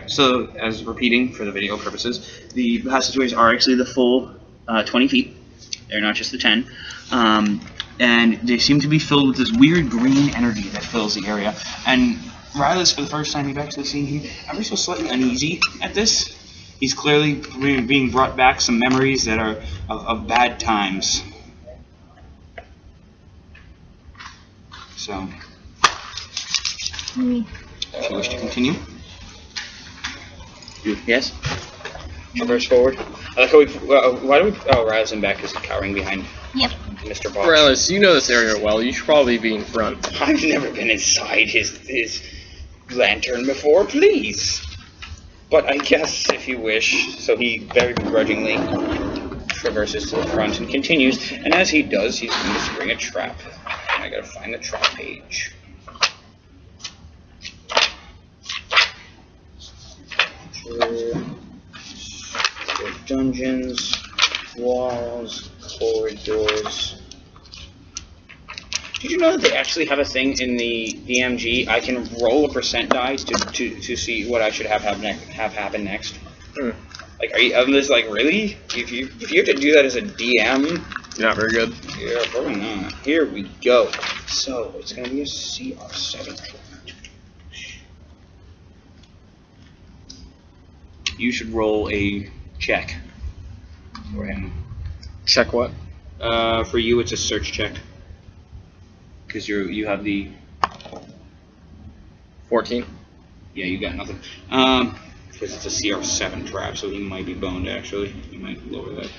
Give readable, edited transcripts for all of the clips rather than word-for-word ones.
so as repeating for the video purposes, the passageways are actually the full 20 feet. They're not just the 10. And they seem to be filled with this weird green energy that fills the area. And Rylas, for the first time you've actually seen him ever so slightly uneasy at this. He's clearly being brought back some memories that are of bad times. So, if you wish to continue. Yes? Traverse forward. I like how why do we... Oh, Rylas in back is cowering behind Mr. Box. Rylas, you know this area well. You should probably be in front. I've never been inside his lantern before, please. But I guess if you wish. So he very begrudgingly traverses to the front and continues. And as he does, he's going to spring a trap. And I gotta find the trap page. Dungeons, walls, corridors. Did you know that they actually have a thing in the DMG? I can roll a % die to see what I should have happen next. Like, I'm just like, really? If you have to do that as a DM, you're not very good. Yeah, probably not. Here we go. So it's gonna be a CR7. You should roll a check for him. Check what? For you, it's a search check. Because you have the 14. Yeah, you got nothing. Because it's a CR7 trap, so he might be boned. Actually, he might lower that.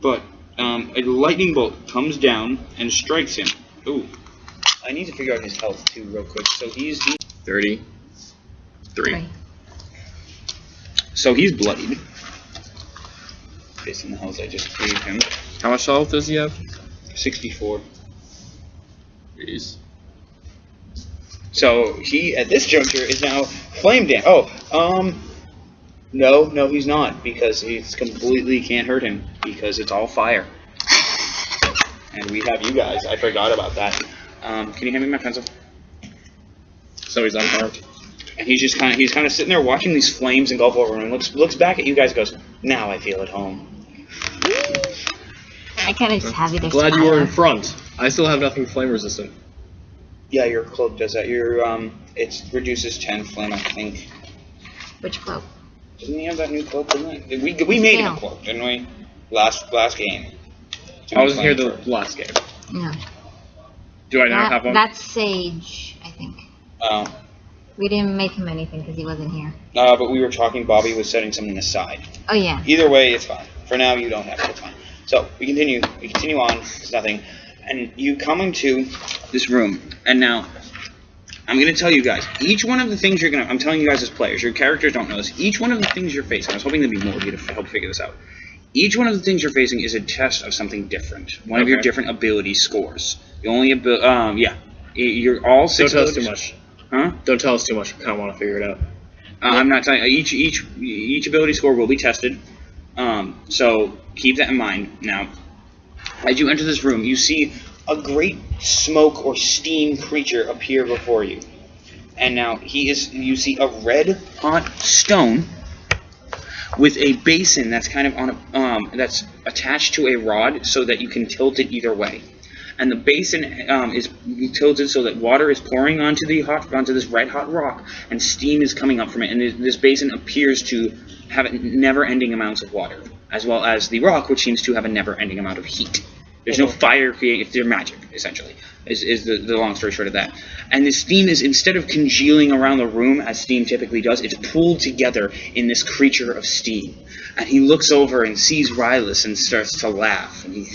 But a lightning bolt comes down and strikes him. Ooh, I need to figure out his health too, real quick. So he's 33. So he's bloodied. Based on the health I just gave him. How much health does he have? 64. Jeez. So he, at this juncture, is now flame damage. Oh, no, he's not, because he completely can't hurt him, because it's all fire. And we have you guys. I forgot about that. Can you hand me my pencil? So he's unharmed. And he's just kind of sitting there watching these flames engulf over him, and looks back at you guys and goes, "Now I feel at home." I kind of just have you there. Glad you were in front. I still have nothing flame resistant. Yeah, your cloak does that. Your it reduces 10 flame, I think. Which cloak? Doesn't he have that new cloak? Didn't we made him a cloak, didn't we? Last game. I wasn't here the last game. No. Do I not have one? That's Sage, I think. Oh. We didn't make him anything because he wasn't here. But we were talking. Bobby was setting something aside. Oh yeah. Either way, it's fine. For now, you don't have it. It's fine. So we continue. We continue on. It's nothing. And you come into this room, and now I'm going to tell you guys. Each one of the things you're going to. I'm telling you guys as players. Your characters don't know this. Each one of the things you're facing. I was hoping there'd be more of you to help figure this out. Each one of the things you're facing is a test of something different. One of your different ability scores. The only you're all 6. Don't tell us too much. Huh? Don't tell us too much. I kind of want to figure it out. I'm not telling you. Each ability score will be tested. So keep that in mind. Now, as you enter this room, you see a great smoke or steam creature appear before you. And now you see a red hot stone with a basin that's kind of on a that's attached to a rod so that you can tilt it either way. And the basin is tilted so that water is pouring onto this red hot rock, and steam is coming up from it. And this basin appears to have never-ending amounts of water, as well as the rock, which seems to have a never-ending amount of heat. There's no fire created. They're magic, essentially, is the long story short of that. And the steam is, instead of congealing around the room, as steam typically does, it's pulled together in this creature of steam. And he looks over and sees Rylas and starts to laugh. And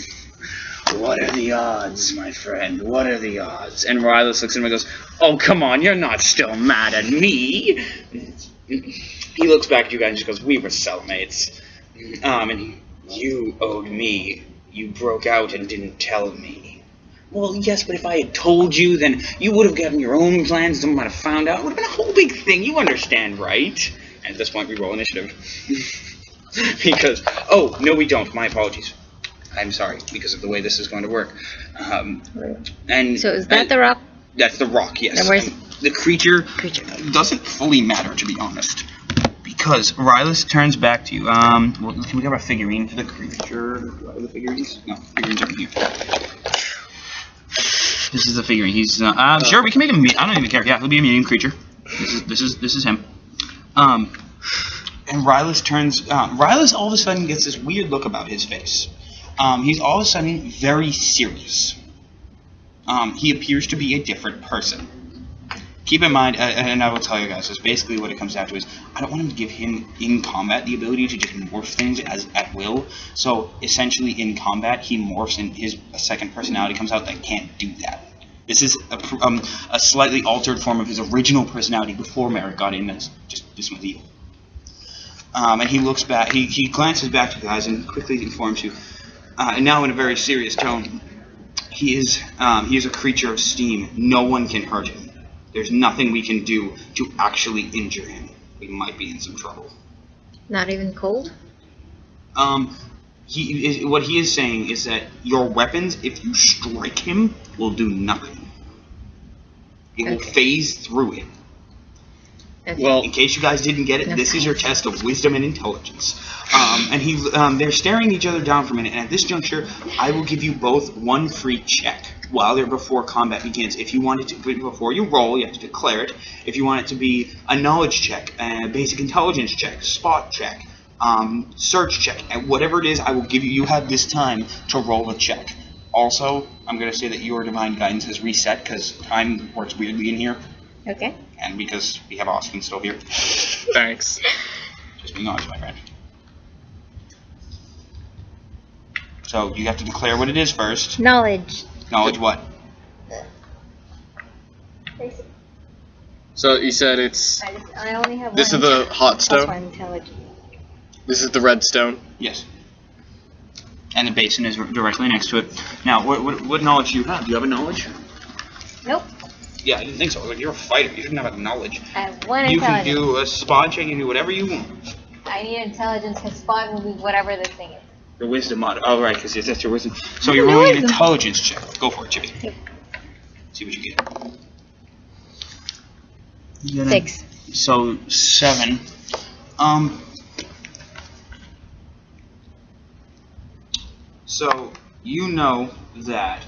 "What are the odds, my friend? What are the odds?" And Rylas looks at him and goes, "Oh, come on, you're not still mad at me." He looks back at you guys and just goes, "We were cellmates. You owed me. You broke out and didn't tell me." "Well, yes, but if I had told you, then you would have gotten your own plans. Someone might have found out. It would have been a whole big thing. You understand, right?" And at this point, we roll initiative. Because, oh, no, we don't. My apologies. I'm sorry, because of the way this is going to work. And so is that the rock? That's the rock, yes. And where's the creature doesn't fully matter, to be honest, because Rylus turns back to you. Well, can we grab a figurine for the creature? Do I have the figurines? No, figurines are here. This is the figurine. He's sure we can make him. I don't even care. Yeah, he'll be a medium creature. This is him. And Rylus turns. Rylus all of a sudden gets this weird look about his face. He's all of a sudden very serious. He appears to be a different person. Keep in mind, and I will tell you guys, is basically what it comes down to is I don't want him to give him in combat the ability to just morph things at will. So essentially, in combat, he morphs and his second personality comes out that can't do that. This is a slightly altered form of his original personality before Merrick got in. That's just this one's evil. And he looks back. He glances back to you guys and quickly informs you. And now in a very serious tone, he is a creature of steam. No one can hurt him. There's nothing we can do to actually injure him. We might be in some trouble. Not even cold? What he is saying is that your weapons, if you strike him, will do nothing. It will phase through him. Okay. Well, in case you guys didn't get it, this is your test of wisdom and intelligence. And they're staring each other down for a minute, and at this juncture, I will give you both one free check while they're before combat begins. If you want it to, before you roll, you have to declare it. If you want it to be a knowledge check, a basic intelligence check, spot check, search check, and whatever it is, I will give you. You have this time to roll a check. Also, I'm going to say that your divine guidance has reset because time works weirdly in here. Okay. And because we have Austin still here. thanks. Just being honest, my friend. So you have to declare what it is first. Knowledge. Knowledge what? So you said it's. I only have This one. is the hot That's stone. my intelligence. This is the red stone. Yes. And the basin is directly next to it. Now, what knowledge do you have? Do you have a knowledge? Nope. Yeah, I didn't think so. Like, you're a fighter. You shouldn't have a knowledge. I have one You can intelligence. do a spot check. You can do whatever you want. I need intelligence because spot will be whatever this thing is. Your wisdom mod. Oh, right, because that's your wisdom. So I you're have no rolling an wisdom. intelligence check. Go for it, Chippy. Yep. See what you get. 6. So 7. So you know that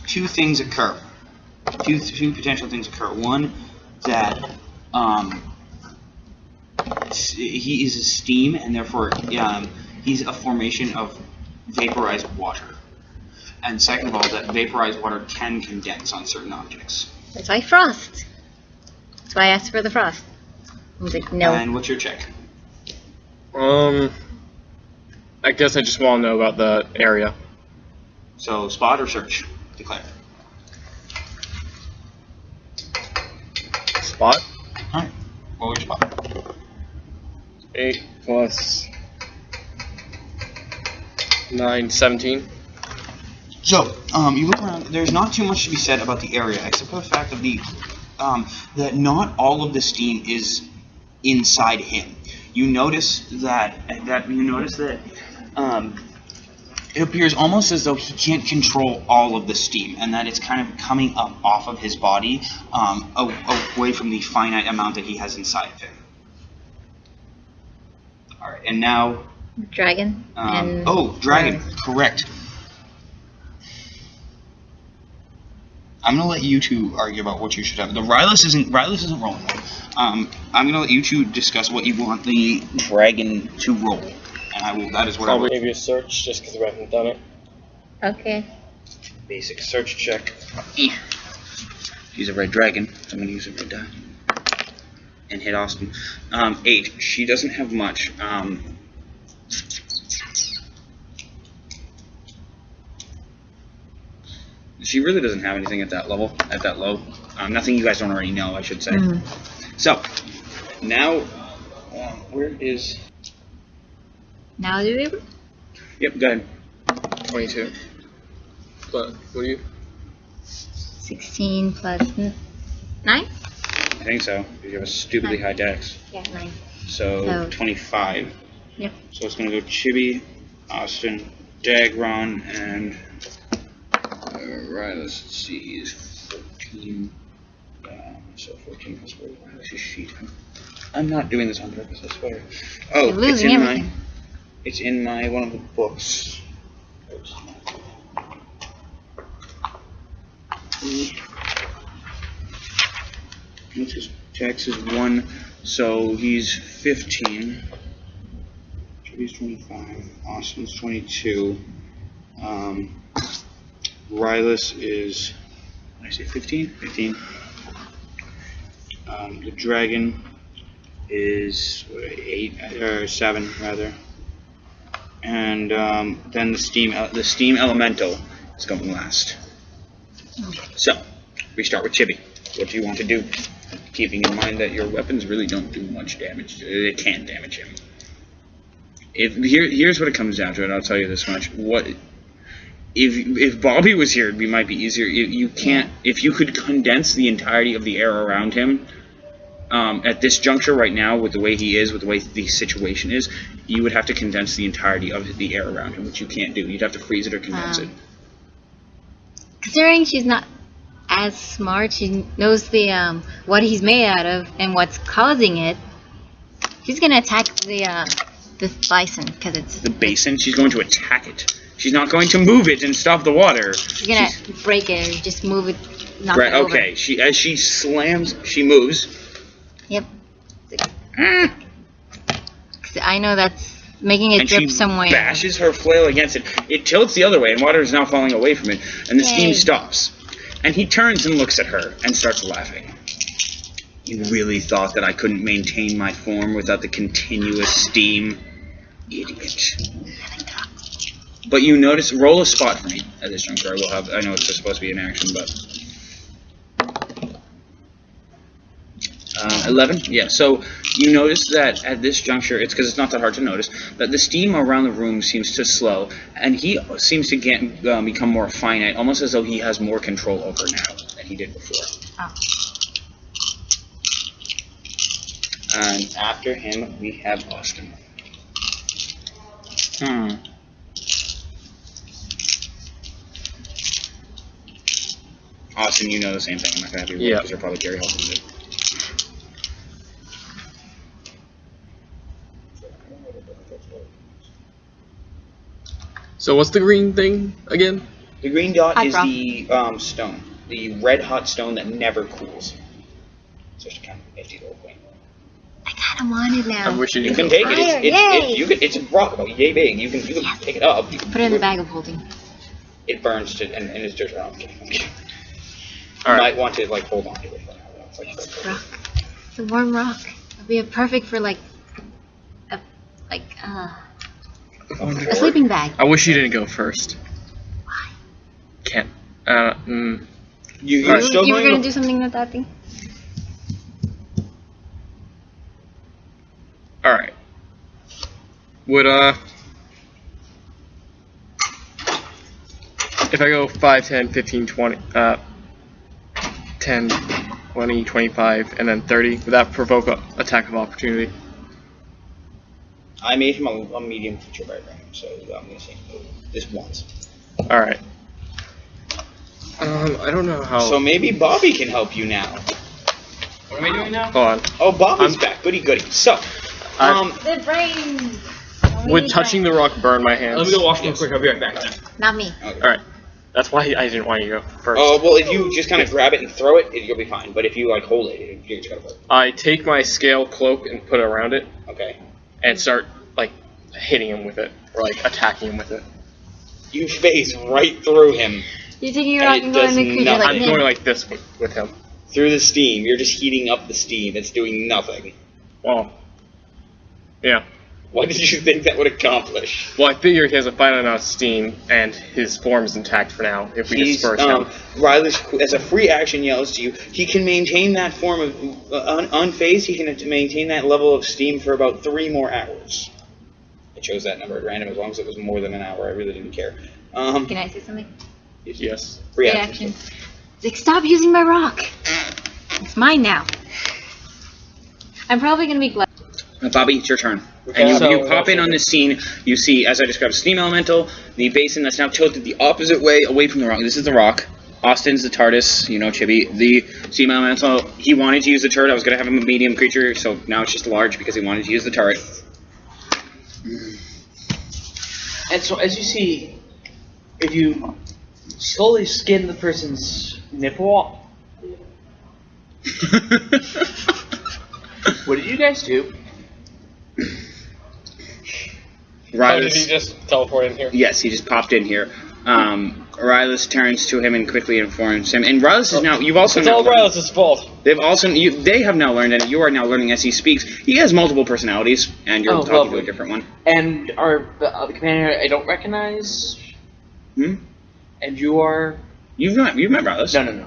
two things occur. Two potential things occur. One, that he is a steam, and therefore he's a formation of vaporized water. And second of all, that vaporized water can condense on certain objects. That's why frost. That's why I asked for the frost. I was like, no. And what's your check? I guess I just want to know about the area. So spot or search? Declare. Spot. Alright. Roll your spot. 8 plus 9, 17. So, you look around, there's not too much to be said about the area, except for the fact of that not all of the steam is inside him. You notice that it appears almost as though he can't control all of the steam, and that it's kind of coming up off of his body, away from the finite amount that he has inside of him. Alright, and now... Dragon. And dragon, correct. I'm gonna let you two argue about what you should have. The Rylus isn't rolling. I'm gonna let you two discuss what you want the dragon to roll, and I will. That is what I will. Maybe a search, just because we haven't done it. Okay. Basic search check. Use a red dragon. So I'm gonna use a red die and hit Austin. 8. She doesn't have much. She really doesn't have anything at that level, at that low. Nothing you guys don't already know, I should say. So, now, where is... Now do we? Yep, go ahead. 22. But, what are you? 16 plus 9? I think so. You have a stupidly high dex. Yeah, 9. So 25. Yep. So it's going to go Chibi, Austin, Dagron, and... Right, let's see, he's 14. So 14 plus 4. How's his sheet? I'm not doing this on purpose, I swear. Oh, You're losing everything. It's in my one of the books. His tax is 1, so he's 15. He's 25. Austin's 22. Rylus is, what did I say, 15? 15. The dragon is 8 or 7 rather. And then the steam elemental is going last. So we start with Chibi. What do you want to do? Keeping in mind that your weapons really don't do much damage. They can't damage him. Here's what it comes down to, and I'll tell you this much: if Bobby was here, it might be easier. You can't. If you could condense the entirety of the air around him, at this juncture right now, with the way he is, with the way the situation is, you would have to condense the entirety of the air around him, which you can't do. You'd have to freeze it or condense it. Considering she's not as smart, she knows the what he's made out of and what's causing it. She's gonna attack the bison because it's the basin. She's going to attack it. She's not going to move it and stop the water. She's gonna break it or just move it. Knock it over. Okay. As she slams, she moves. Yep. I know that's making it drip somewhere. And she bashes her flail against it. It tilts the other way, and water is now falling away from it, and the steam stops. And he turns and looks at her and starts laughing. You really thought that I couldn't maintain my form without the continuous steam? Idiot. But you notice, roll a spot for me at this juncture. I know it's supposed to be an action, but 11? Yeah, so you notice that at this juncture, it's because it's not that hard to notice, that the steam around the room seems to slow, and he seems to become more finite, almost as though he has more control over now than he did before. Oh. And after him, we have Austin. Austin, you know the same thing. I'm not going to have you roll because you're probably very helpful with it. So what's the green thing again? The green dot Hot is rock. the stone. The red hot stone that never cools. It's just a kind of nifty little thing. I kind of want it now. I wish you You didn't can go take first. it. It's a rock about yay big. You can pick it up. Put it in the bag of holding. It burns and it's just around. I'm kidding. You Alright. might want to like hold on to it. It's a rock. It's a warm rock. It'll be perfect for a sleeping bag. I wish you didn't go first. Why? Can't. You're still You were going gonna do something with that thing? Alright. Would, if I go 5, 10, 15, 20, 10, 20, 25, and then 30, would that provoke an attack of opportunity? I made him a medium feature right range, so I'm gonna say this once. Alright. I don't know how. So maybe Bobby can help you now. What am I doing now? Hold on. Oh, Bobby's back. Goody goody. So, The brains. would touching the rock burn my hands? let me go wash real quick. I'll be right back. Not me. Okay. Alright. That's why I didn't want you to go first. Oh, well, if you just kind of grab it and throw it, you'll be fine. But if you like hold it, you just gotta put it. I take my scale cloak and put it around it, Okay. and start, like, hitting him with it, or, like, attacking him with it. You phase right through him. You're taking your And rock it and going does to the creature nothing. like I'm this. going like this with him. Through the steam. You're just heating up the steam. It's doing nothing. Well, yeah. What did you think that would accomplish? Well, I figure he has a finite amount of steam, and his form is intact for now, if we disperse him. Riley, as a free action, yells to you. He can maintain that form of unfazed. He can maintain that level of steam for about 3 more hours. I chose that number at random as long as it was more than an hour. I really didn't care. Can I say something? Yes. Free Reaction. Like, stop using my rock. It's mine now. I'm probably gonna be glad. Bobby, it's your turn. Okay. And So- you pop in on this scene. You see, as I described, steam elemental, the basin that's now tilted the opposite way away from the rock. This is the rock. Austin's the TARDIS, you know, Chibi. The steam elemental, he wanted to use the turret. I was going to have him a medium creature, so now it's just large because he wanted to use the turret. And so, as you see, if you slowly skin the person's nipple, what did you guys do? Oh, did he just teleport in here? Yes, he just popped in here. Rylus turns to him and quickly informs him. And Rylus is now. You've also. It's all Rylus' fault. They've also. They have now learned, and you are now learning as he speaks. He has multiple personalities, and you're talking to a different one. And the companion I don't recognize. Hmm. And you are. You've met Rylus. No.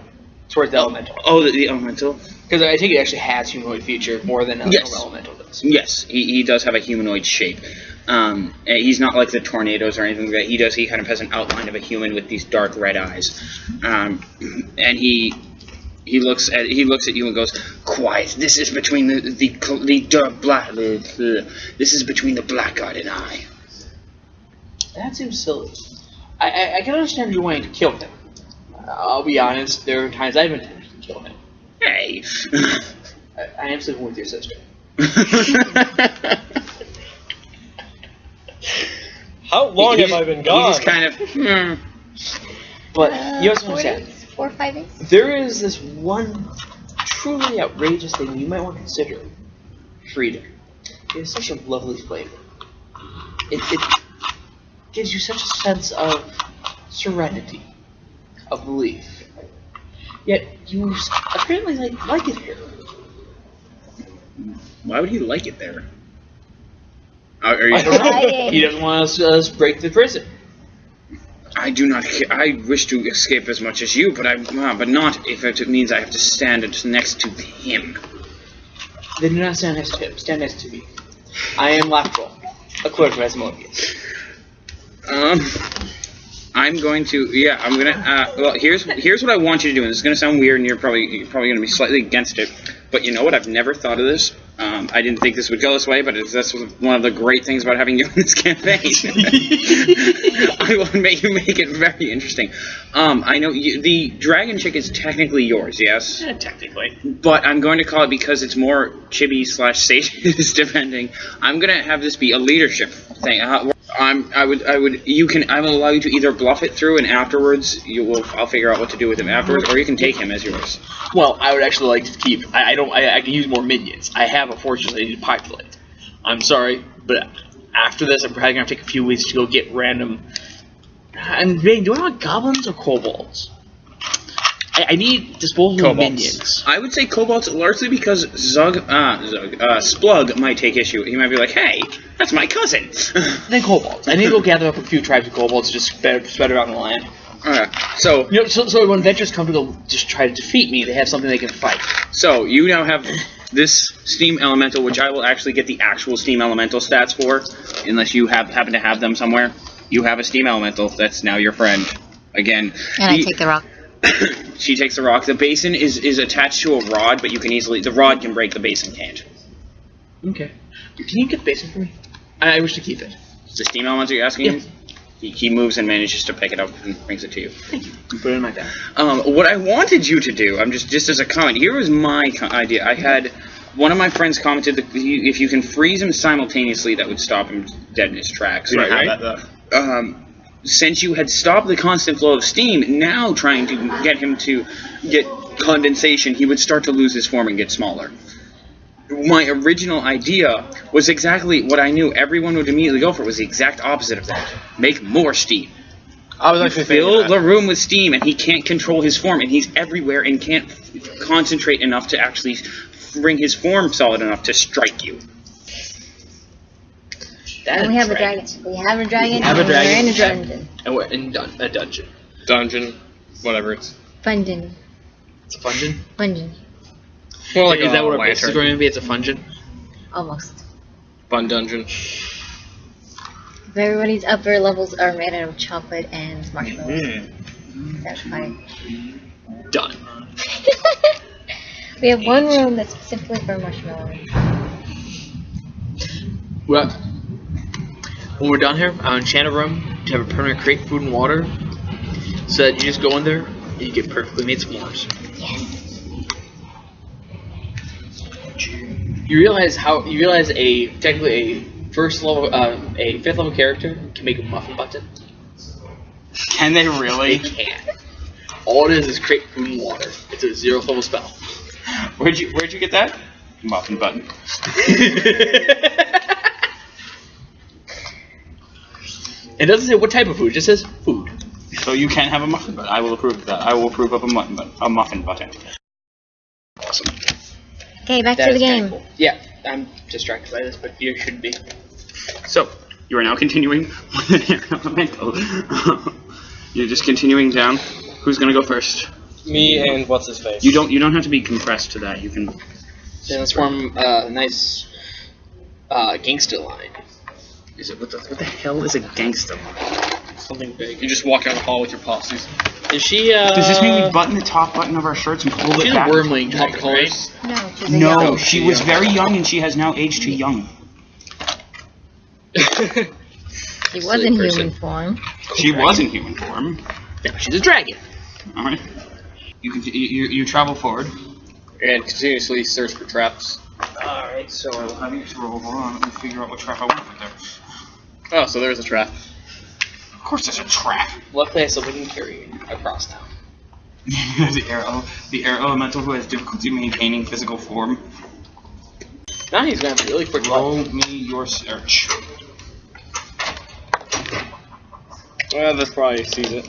Towards the elemental. Oh, the elemental. Because I think it actually has humanoid feature more than elemental does. Yes, he does have a humanoid shape. He's not like the tornadoes or anything like that. He kind of has an outline of a human with these dark red eyes. And he looks at you and goes, "Quiet. This is between this is between the blackguard and I." That seems silly. I can understand you wanting to kill him. I'll be honest, there are times I've intended to kill him. Hey. I am sleeping with your sister. How long have I been gone? He's kind of. But you also understand. 4 or 5 days. There is this one truly outrageous thing you might want to consider. Freedom. It is such a lovely flavor. It gives you such a sense of serenity, of relief. Yet you apparently like it here. Why would he like it there? I don't know. He doesn't want us to break the prison. I do not. I wish to escape as much as you, but not if it means I have to stand next to him. Then do not stand next to him. Stand next to me. I am Laptrol, a clerk of Asmodeus. I'm going to. Yeah, I'm gonna. Well, here's what I want you to do, and this is gonna sound weird, and you're probably gonna be slightly against it. But you know what? I've never thought of this. I didn't think this would go this way, but that's one of the great things about having you in this campaign. I will make it very interesting. I know the dragon chick is technically yours, yes? Yeah, technically. But I'm going to call it, because it's more chibi/Satan depending. I'm gonna have this be a leadership thing. I will allow you to either bluff it through, and afterwards I'll figure out what to do with him afterwards, or you can take him as yours. Well, I would actually like to keep. I can use more minions. I have a fortress I need to populate. I'm sorry, but after this, I'm probably gonna take a few weeks to go get random. I'm debating, do I want goblins or kobolds? I need disposable minions. I would say kobolds, largely because Splug might take issue. He might be like, "Hey, that's my cousin." Then kobolds. I need to go gather up a few tribes of kobolds to just spread around the land. So when adventurers come to go just try to defeat me, they have something they can fight. So you now have this steam elemental, which I will actually get the actual steam elemental stats for, unless you happen to have them somewhere. You have a steam elemental that's now your friend. Again. And I take the rock. She takes the rock. The basin is attached to a rod, but you can easily. The rod can break, the basin can't. Okay. Can you get the basin for me? I wish to keep it. The steam elemental you're asking him? He moves and manages to pick it up and brings it to you. Thank you. Put it in my bag. What I wanted you to do, just as a comment, here was my idea. I had one of my friends commented that if you can freeze him simultaneously, that would stop him dead in his tracks. Right. Since you had stopped the constant flow of steam, now trying to get him to get condensation, he would start to lose his form and get smaller. My original idea was exactly what I knew everyone would immediately go for. Was the exact opposite of that. Make more steam. I was actually fill the room with steam, and he can't control his form, and he's everywhere and can't concentrate enough to actually bring his form solid enough to strike you. And we have a dragon. We have a dragon. We're in a dungeon. And we're in a dungeon. Dungeon, whatever it's. Fungeon. It's a fungeon? Fungeon. More like is that what our base is lantern. going to be? It's a fungeon? Almost. Fun dungeon. Everybody's upper levels are made out of chocolate and marshmallows. That's fine. Done. We have one room that's specifically for marshmallows. Well, when we're done here, I'll enchant a room to have a permanent crate, food, and water, so that you just go in there, and you get perfectly made s'mores. Yes. You realize technically a fifth level character can make a muffin button. Can they really? They can. All it is create food and water. It's a 0th level spell. Where'd you get that? Muffin button. It doesn't say what type of food. It just says food. So you can have a muffin button. I will approve of that. I will approve of a muffin button. Awesome. Okay, back That to the is kinda game. cool. Yeah, I'm distracted by this, but you should be. So you are now continuing with the elemental. You're just continuing down. Who's gonna go first? Me and what's his face? You don't have to be compressed to that. You can. Then let's form a nice gangster line. Is it what the hell is a gangster line? Something big. You just walk down the hall with your posses. Is she? Does this mean we button the top button of our shirts and pull it She's a back? wormling top colors. No, she's a No, young. she was very young and she has now aged too young. She was in human form. She was in human form. Yeah, she's a dragon. All right. You travel forward. And continuously search for traps. All right. So I will have you roll. Hold on. Let me figure out what trap I want for there. Oh, so there's a trap. Of course, there's a trap. Luckily, I still can carry you across town. the air elemental who has difficulty maintaining physical form. Now he's gonna have a really quick Roll life. me your search. Well, this probably sees it.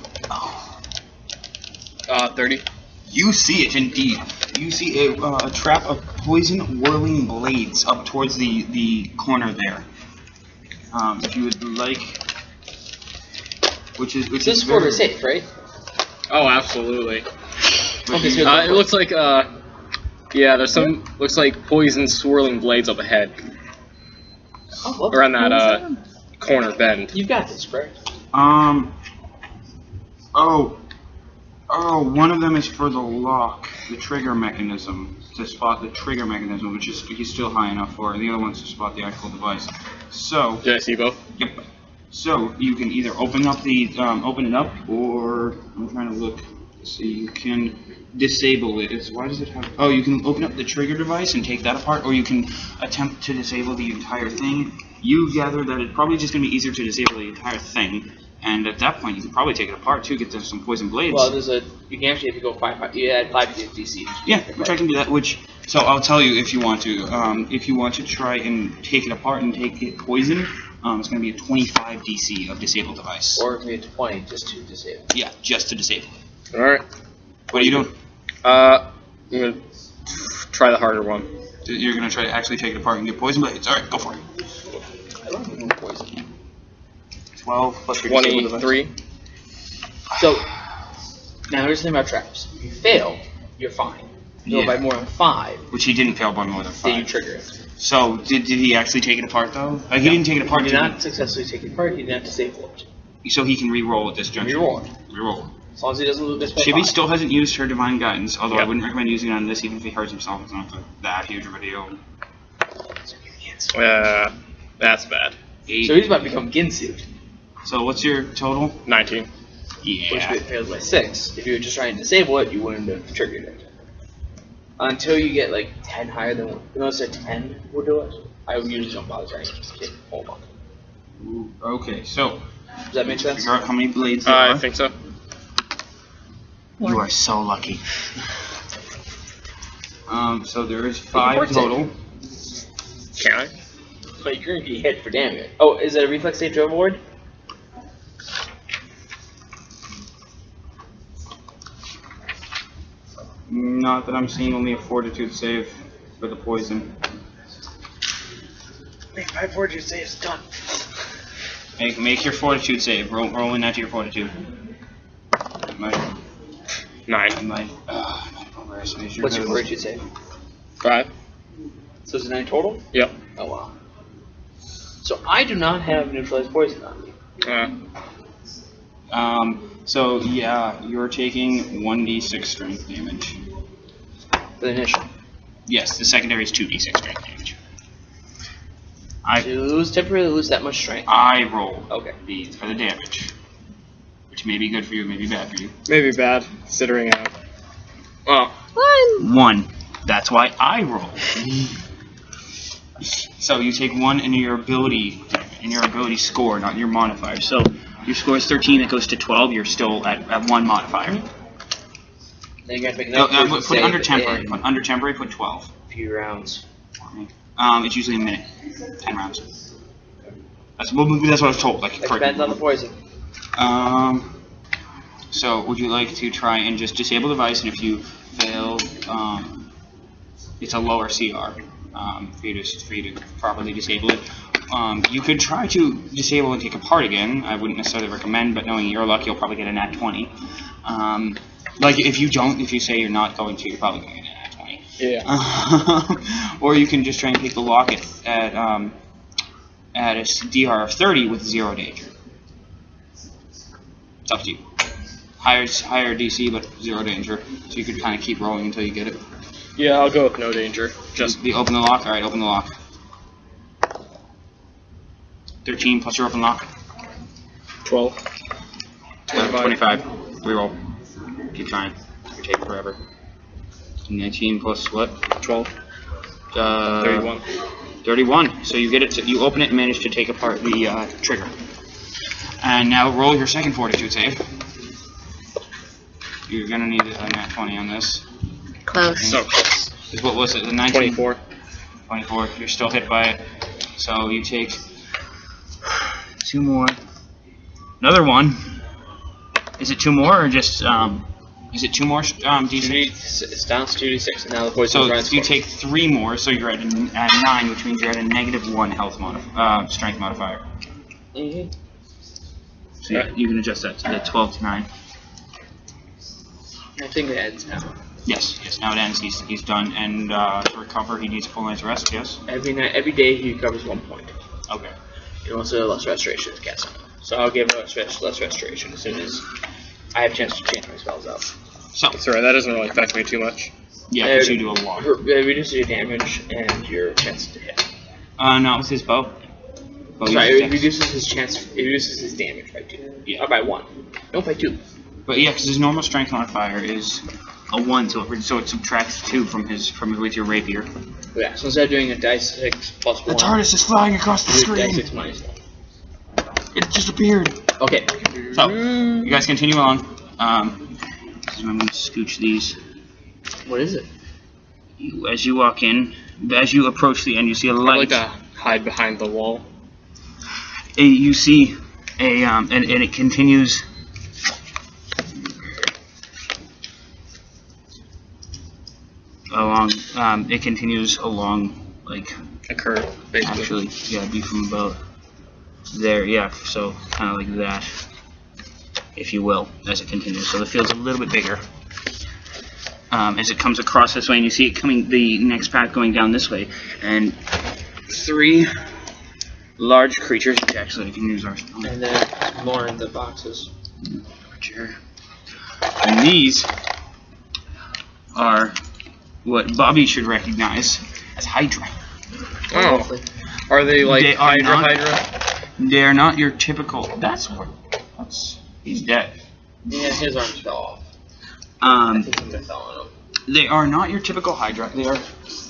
30. You see it indeed. You see a trap of poison whirling blades up towards the corner there. If you would like, which is This is for safe, right? Oh, absolutely. Okay, so It looks like yeah, there's some looks like poison swirling blades up ahead around that corner bend. You got this, correct? Oh, one of them is for the lock, the trigger mechanism, to spot the trigger mechanism, which is he's still high enough for, and the other one's to spot the actual device. So, Did I see both? yep. So you can either open it up, or I'm trying to look. So you can disable it. Why does it have? Oh, you can open up the trigger device and take that apart, or you can attempt to disable the entire thing. You gather that it's probably just going to be easier to disable the entire thing. And at that point, you can probably take it apart too, get some poison blades. Well, you can actually, if you go 5, you add 5 to DC. Yeah, which I can do that. So I'll tell you if you want to. If you want to try and take it apart and take it poison, it's going to be a 25 DC of disable device. Or if you get 20, just to disable. Yeah, just to disable it. All right. What are you doing? I'm gonna try the harder one. You're going to try to actually take it apart and get poison blades. All right, go for it. I don't think it's poison. 12 plus your disable device. 23. So, now here's the thing about traps. If you fail, you're fine. If you Yeah. go by more than 5, Which he didn't fail by more than 5. then you trigger it. So did he actually take it apart though? Like he didn't take it apart. He did not successfully take it apart, he did not disable it. So he can re-roll at this juncture. Re-roll it. Re-roll. As long as he doesn't lose this by Chibi 5. still hasn't used her divine guidance, although I Yep. wouldn't recommend using it on this even if he hurts himself. It's not that huge of a deal. That's bad. 8. So he's about to become Ginsuit, So what's your total? 19. which Yeah. fails by 6. If you were just trying to disable it, you wouldn't have triggered it. Until you get like 10 higher than, unless a 10 would do it. I usually don't bother trying to just kidding. Hold on. Ooh, okay, so Does that make sense? figure out how many blades there I are. think so. You are so lucky. So there is 5 Report total. Can I? But you're gonna get hit for damage. Oh, is it a reflex save to avoid? Not that I'm seeing, only a fortitude save for the poison. Make my fortitude saves done. Make your fortitude save. Roll in that to your fortitude. My 9. overestimated your What's your ability. fortitude save? 5. So it's a 9 total? Yep. Oh wow. So I do not have neutralized poison on me. So yeah, you're taking 1d6 strength damage. For the initial. Yes, the secondary is 2d6 strength damage. So you temporarily lose that much strength. I roll Okay. these for the damage, which which may be good for you, may be bad for you. Maybe bad, considering. Well, 1. That's why I roll. So you take 1 in your ability score, not your modifier. So your score is 13. That goes to 12. You're still at 1 modifier. Then you gotta make No, another put save under temporary. in Put under temporary. Put 12. a few rounds. It's usually a minute. 10 rounds. That's what I was told. Like, It depends on the poison. So would you like to try and just disable the device, and if you fail, it's a lower CR for you to properly disable it. You could try to disable and take apart again. I wouldn't necessarily recommend, but knowing your luck, you'll probably get a nat 20. Like if you say you're not going to, you're probably going to get a nat 20. yeah. Or you can just try and take the lock at a DR of 30 with 0 danger. It's up to you. Higher DC, but 0 danger. So you could kind of keep rolling until you get it. Yeah, I'll go with no danger. Just open the lock. All right, open the lock. 13 plus your open lock. 12. 25. Reroll. Keep trying. You're taking forever. 19 plus what? 12. 31. 31. So you get it. You open it and manage to take apart the trigger. And now roll your second fortitude save. You're gonna need a nat 20 on this. Close. So close. What was it? The 19? 24. 24. You're still hit by it. So you take 2 more. Another 1. Is it 2 more or just is it 2 more D6? It's down to 2d6, and now the poison So runs. you take 3 more, so you're at 9, which means you're at a -1 health strength modifier. Mm-hmm. So you can adjust that to the 12 to 9. I think it ends now. Yes, now it ends. He's done, and to recover, he needs a full night's rest. Yes. Every day he recovers 1 point. Okay. He wants a less restoration to cast on him. So I'll give him less restoration as soon as I have a chance to change my spells out. So Sorry, that doesn't really affect me too much. yeah, because you do a lot. It reduces your damage and your chance to hit. Not with his bow. Sorry, uses it dex. reduces his chance. It reduces his damage by 2. Yeah. By 1. No, by 2. But yeah, because his normal strength modifier is a 1, so it subtracts 2 from with your rapier. Yeah. So instead of doing a dice 6 plus 1, The TARDIS is flying across the do dice screen. 6 minus 1. It just appeared. Okay. So you guys continue on. So I'm going to scooch these. What is it? As you walk in, as you approach the end, you see a I light. like to hide behind the wall. You see and it continues. It continues along, like, A curve, basically. actually, yeah, it'd be from about there, yeah, so kind of like that, if you will, as it continues. So the field's a little bit bigger. As it comes across this way, and you see it coming, the next path going down this way, and 3 large creatures, actually, you can use our And then more in the boxes. Sure. And these are what Bobby should recognize as Hydra. Oh. Are they like They are not- Hydra? They're not your typical. He's dead. Yeah, his arms fell off. I think something fell on him. They are not your typical Hydra.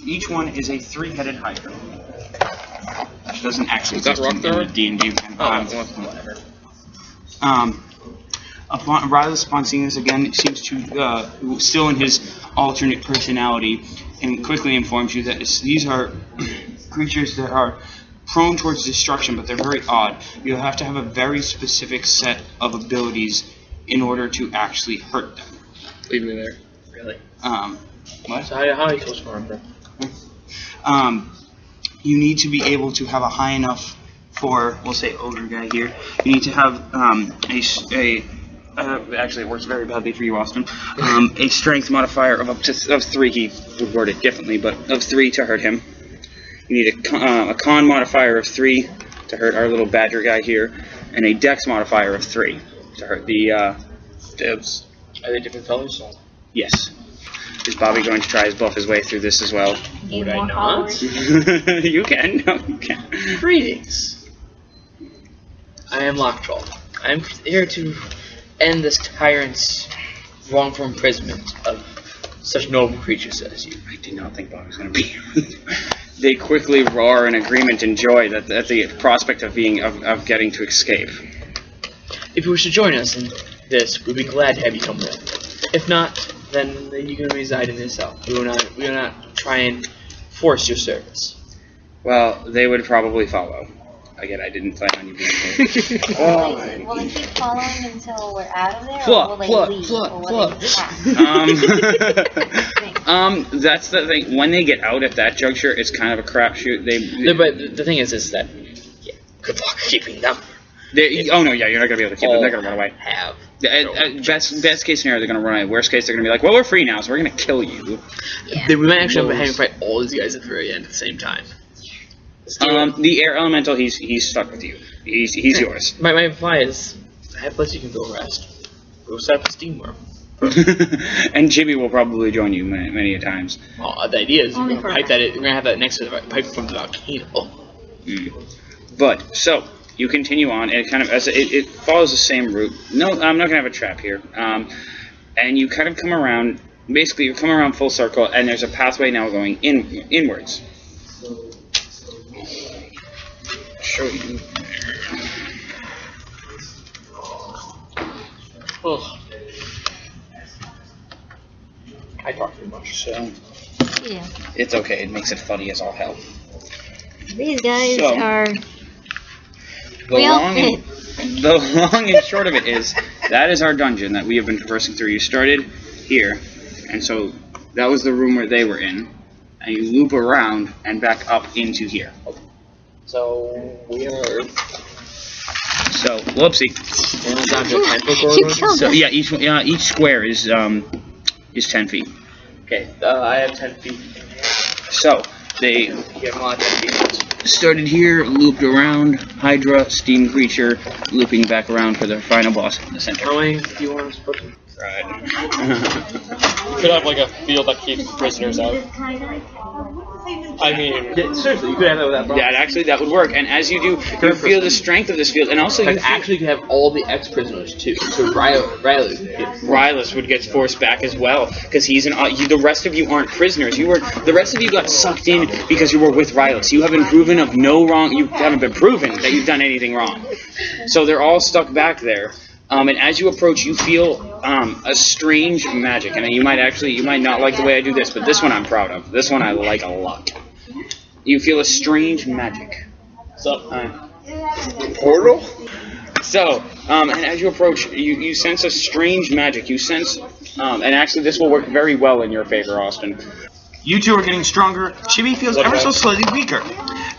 Each one is a 3-headed Hydra. Which doesn't actually Is that exist in the rock D&D. Whatever. Upon seeing this again, it seems to, still in his alternate personality, and quickly informs you that these are creatures that are prone towards destruction, but they're very odd. You'll have to have a very specific set of abilities in order to actually hurt them. Leave me there. Really? What? So how are you supposed to remember? You need to be able to have a high enough for, we'll say, ogre guy here. You need to have actually, it works very badly for you, Austin. A strength modifier of 3. He would word it differently, but of 3 to hurt him. You need a con modifier of 3 to hurt our little badger guy here, and a dex modifier of 3 to hurt the Dibs. Are they different colors? yes. Is Bobby going to try his bluff his way through this as well? Need Would I more not? followers? You can. No, you can. Greetings. I am Locktroll. I am here to end this tyrant's wrongful imprisonment of such noble creatures as you. I did not think Bob was going to be. They quickly roar in agreement and joy at the prospect of getting to escape. If you wish to join us in this, we'd be glad to have you come with. If not, then you can reside in this cell. We will not try and force your service. Well, they would probably follow. Again, I didn't plan on you being here. Will they keep following until we're out of there, or will they leave? Or will they attack? That's the thing. When they get out at that juncture, it's kind of a crapshoot. But the thing is that good luck keeping them. Oh no, yeah, you're not gonna be able to keep them. They're gonna run away. Best case scenario, they're gonna run away. Worst case, they're gonna be like, well, we're free now, so we're gonna kill you. Yeah. Then we might actually have to fight all these guys at the very end at the same time. The air elemental, he's stuck with you. He's yours. My reply is, I have a place you can go rest. Go set up a steam worm. And Jimmy will probably join you many a times. Well, the idea is we're gonna have that next to the pipe from the volcano. But so you continue on, and it kind of it follows the same route. No, I'm not gonna have a trap here. And you kind of come around. Basically, you come around full circle, and there's a pathway now going inwards. Show you. Oh. I talk too much. So Yeah. it's okay. It makes it funny as all hell. These guys So, are. The long and short of it is that is our dungeon that we have been traversing through. You started here, and so that was the room where they were in, and you loop around and back up into here. So we are. So whoopsie. So yeah, each square is 10 feet. Okay, I have 10 feet. So they You have a lot of 10 feet. started here, looped around, Hydra, steam creature, looping back around for the final boss in the center. How many do you want to put? Right. You could have like a field that keeps prisoners out. I mean, Seriously, you could have that without problem. Yeah, that would work. And as you do, you feel the strength of this field, and also you actually could have all the ex-prisoners too. So Rylus would get forced back as well, because he's the rest of you aren't prisoners. The rest of you got sucked in because you were with Rylus. You have been proven of no wrong. You haven't been proven that you've done anything wrong. So they're all stuck back there. And as you approach, you feel a strange magic. And you might not like the way I do this, but this one I'm proud of. This one I like a lot. You feel a strange magic. portal? So, and as you approach, you sense a strange magic. You sense, and actually this will work very well in your favor, Austin. You two are getting stronger. Chibi feels ever so slightly weaker.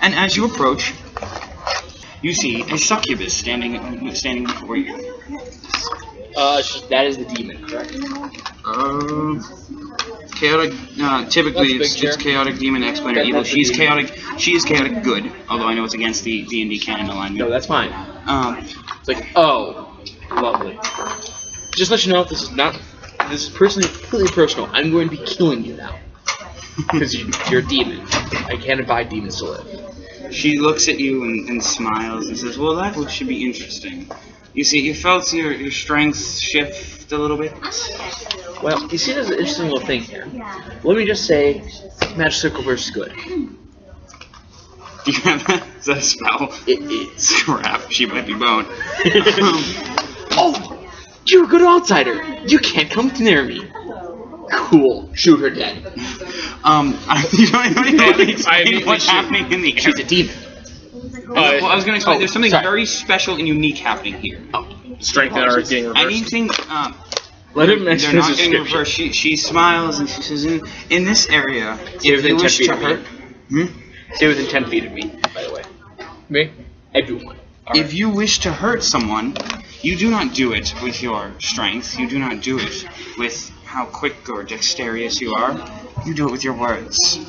And as you approach, you see a succubus standing before you. That is the demon, correct? Chaotic. Typically, it's chaotic demon, explainer evil. She is chaotic good. Although I know it's against the D&D canon alignment. No, that's fine. It's like, oh, lovely. Just let you know, this is personally completely personal. I'm going to be killing you now because you're a demon. I can't invite demons to live. She looks at you and smiles and says, well, that should be interesting. You see, you felt your strength shift a little bit. Well, you see, there's an interesting little thing here. Let me just say, Magic Circle Burst is good. Do you have that? Is that a spell? It is. Crap, she might be boned. Oh! You're a good outsider! You can't come near me! Cool. Shoot her dead. You don't even know what's happening in the air. She's a demon. Well, I was going to explain. There's something very special and unique happening here. Strength that are getting reversed. Anything. Let him mention They're his not getting description. reversed. She smiles and she says, "In this area, Stay if within you 10 wish feet to of me. hurt, Stay within 10 feet of me, by the way. Me? Everyone. if you wish to hurt someone, you do not do it with your strength. You do not do it with how quick or dexterous you are. You do it with your words."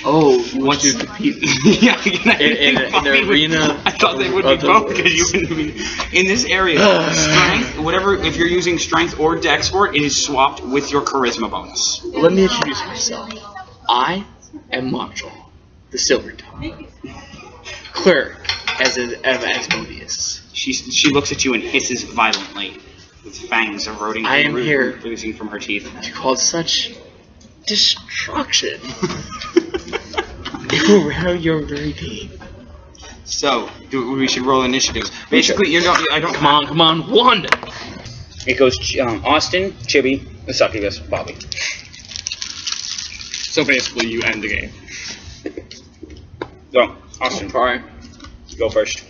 Oh, you want to compete? Yeah, in an arena? I thought they would be both because you wouldn't be in this area. Strength, whatever. If you're using strength or dex for it, it is swapped with your charisma bonus. Let me introduce myself. I am Marshall, the Silver Tongue. Cleric, as Asmodeus. She looks at you and hisses violently, with fangs eroding I am here. releasing from her teeth. To cause such destruction around your very being. So, we should roll initiatives. Basically, you're not. I don't. Come on, one. It goes Austin, Chibi, the succubus, Bobby. So basically, you end the game. Go, Austin. Alright. Go first.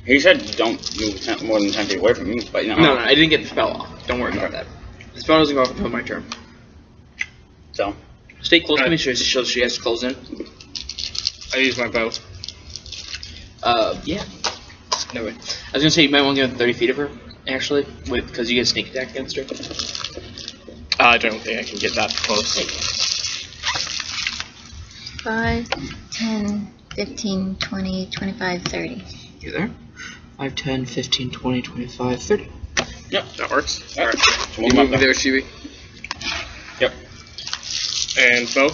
He said don't move more than 10 feet away from me, but you know. No, I didn't get the spell off. Don't worry about that. The spell doesn't go off until my turn. So. Stay close to me so she has to close in. I use my bow. Yeah. No way. I was gonna say you might want to get 30 feet of her, actually, because you get sneak attack against her. I don't think I can get that close. 5, 10, 15, 20, 25, 30. You there? 5, 10, 15, 20, 25, 30. Yep, that works. Alright. So You we'll move there, Chibi. Yep. And bow?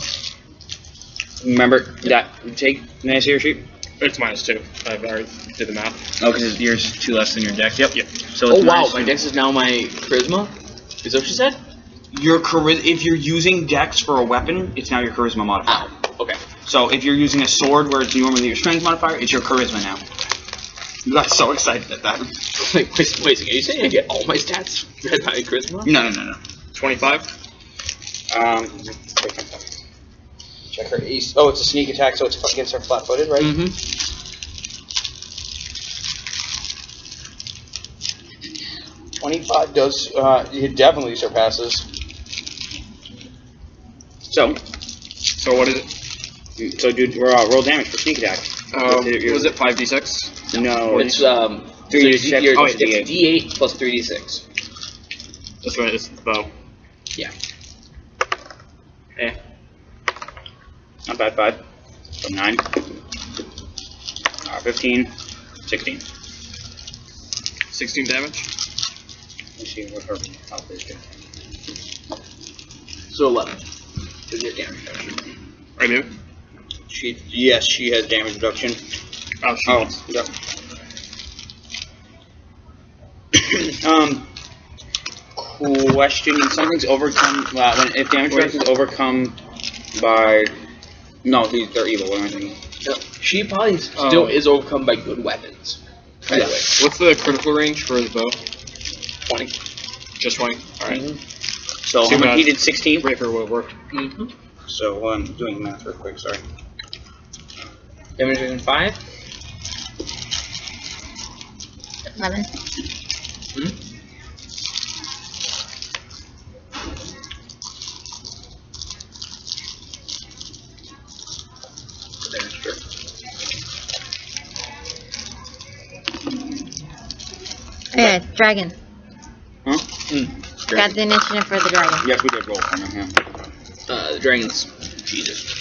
Remember that. Take nice here, sheep. It's -2. I've already did the math. Oh, because yours 2 less than your dex. Yep. Yep. So Oh it's wow, -2. my dex is now my charisma? Is that what she said? Your if you're using dex for a weapon, it's now your charisma modifier. Oh, okay. So if you're using a sword where it's normally your strength modifier, it's your charisma now. You got so excited at that. Wait, are you saying I get all my stats read by charisma? No. 25? Check her ace. Oh, it's a sneak attack, so it's against her flat-footed, right? Mm-hmm. 25 does. It definitely surpasses. So So what is it? So dude, roll damage for sneak attack. Was it 5d6? No. It's 3d6. Your, Oh, it's it's D8 plus 3d6. That's right, it's the bow. Yeah. Not bad. 5. So 9. 15. 16. 16 damage? Let's see what her health is. So 11. Is your damage reduction. I do? Yes, she has damage reduction. Oh, she Oh, yep. Question: something's overcome. If damage reduction is overcome by, they're evil. What am I thinking? She probably still is overcome by good weapons. By the way. What's the critical range for the bow? 20. Just 20? Alright. So Too bad. he did 16. Rapier would work. Mm-hmm. So I'm doing math real quick. Sorry. Damage reduction 5. 11. Yeah, dragon. Huh? Got the initiative for the dragon. Yes, we did roll for him. Yeah. The dragon's Jesus.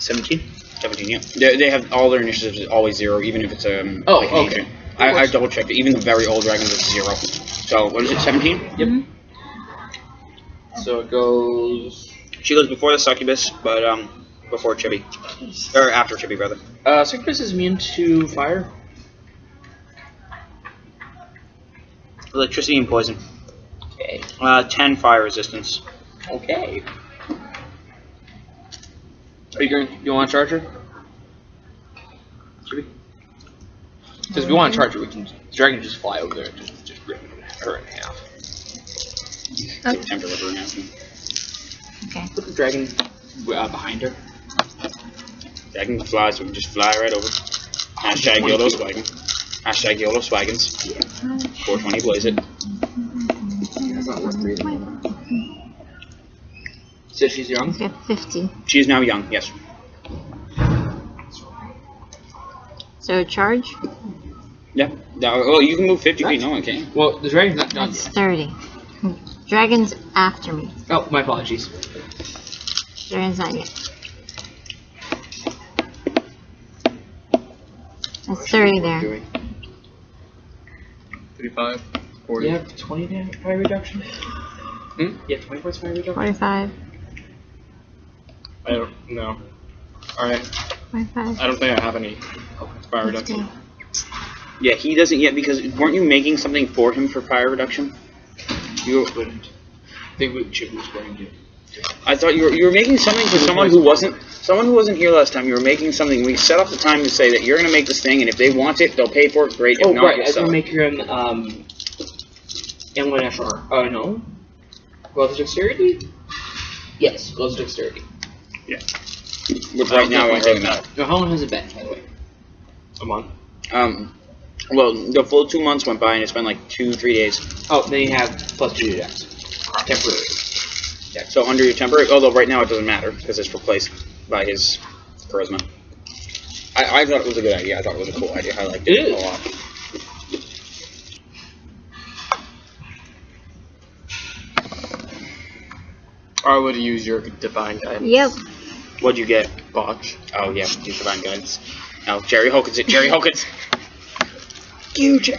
17. 17. Yeah. They have all their initiatives is always 0, even if it's Oh, like an okay. ancient. I double checked it. Even the very old dragons it's 0. So what is it? 17. Yep. Mhm. So it goes. She goes before the succubus, but before Chibi, or after Chibi, rather. Succubus is immune to fire. Electricity and poison. Okay. 10 fire resistance. Okay. Are you going? You want to charge her? Because if we want to charge her, we can. The dragon just fly over there and just rip her in half. Okay. Time to rip her in half. Okay. Put the dragon behind her. Dragon flies, so we can just fly right over. Hashtag YOLO Swaggin. Hashtag YOLO Swaggins. 420 blaze it. So she's young. Got 50. She is now young, yes. So charge? Yeah. Well, you can move 50 feet. No one can. Well, the dragon's not done That's yet. 30. Dragon's after me. Oh, my apologies. Dragon's not yet. That's 30 there. 35, 40. You have 20 damage fire reduction? You have 20 points fire reduction? 45. I don't know. Alright. 5. I don't think I have any fire reduction. Yeah, he doesn't yet because weren't you making something for him for fire reduction? You wouldn't. I think what Chip was going to do. I thought you were making something for someone who wasn't here last time. You were making something. We set up the time to say that you're going to make this thing, and if they want it, they'll pay for it. Great. If Oh, not, right. you'll I was sell gonna it. make your Inland FR. Oh, no. Gloves of Dexterity? Yes, Gloves of Dexterity. Yeah. But right now, I'm taking that. Now, how long has it been, by the way? A month. Well, the full 2 months went by, and it's been like 2-3 days. Oh, then you have +2 dex. Temporary. Yeah. So under your temporary, although right now it doesn't matter because it's replaced by his charisma. I thought it was a good idea. I thought it was a cool idea. I liked it a lot. I would use your divine guidance. Yep. What'd you get? Botch. Oh yeah, use divine guidance. Now Jerry Hawkins it. Jerry Hawkins. Huge.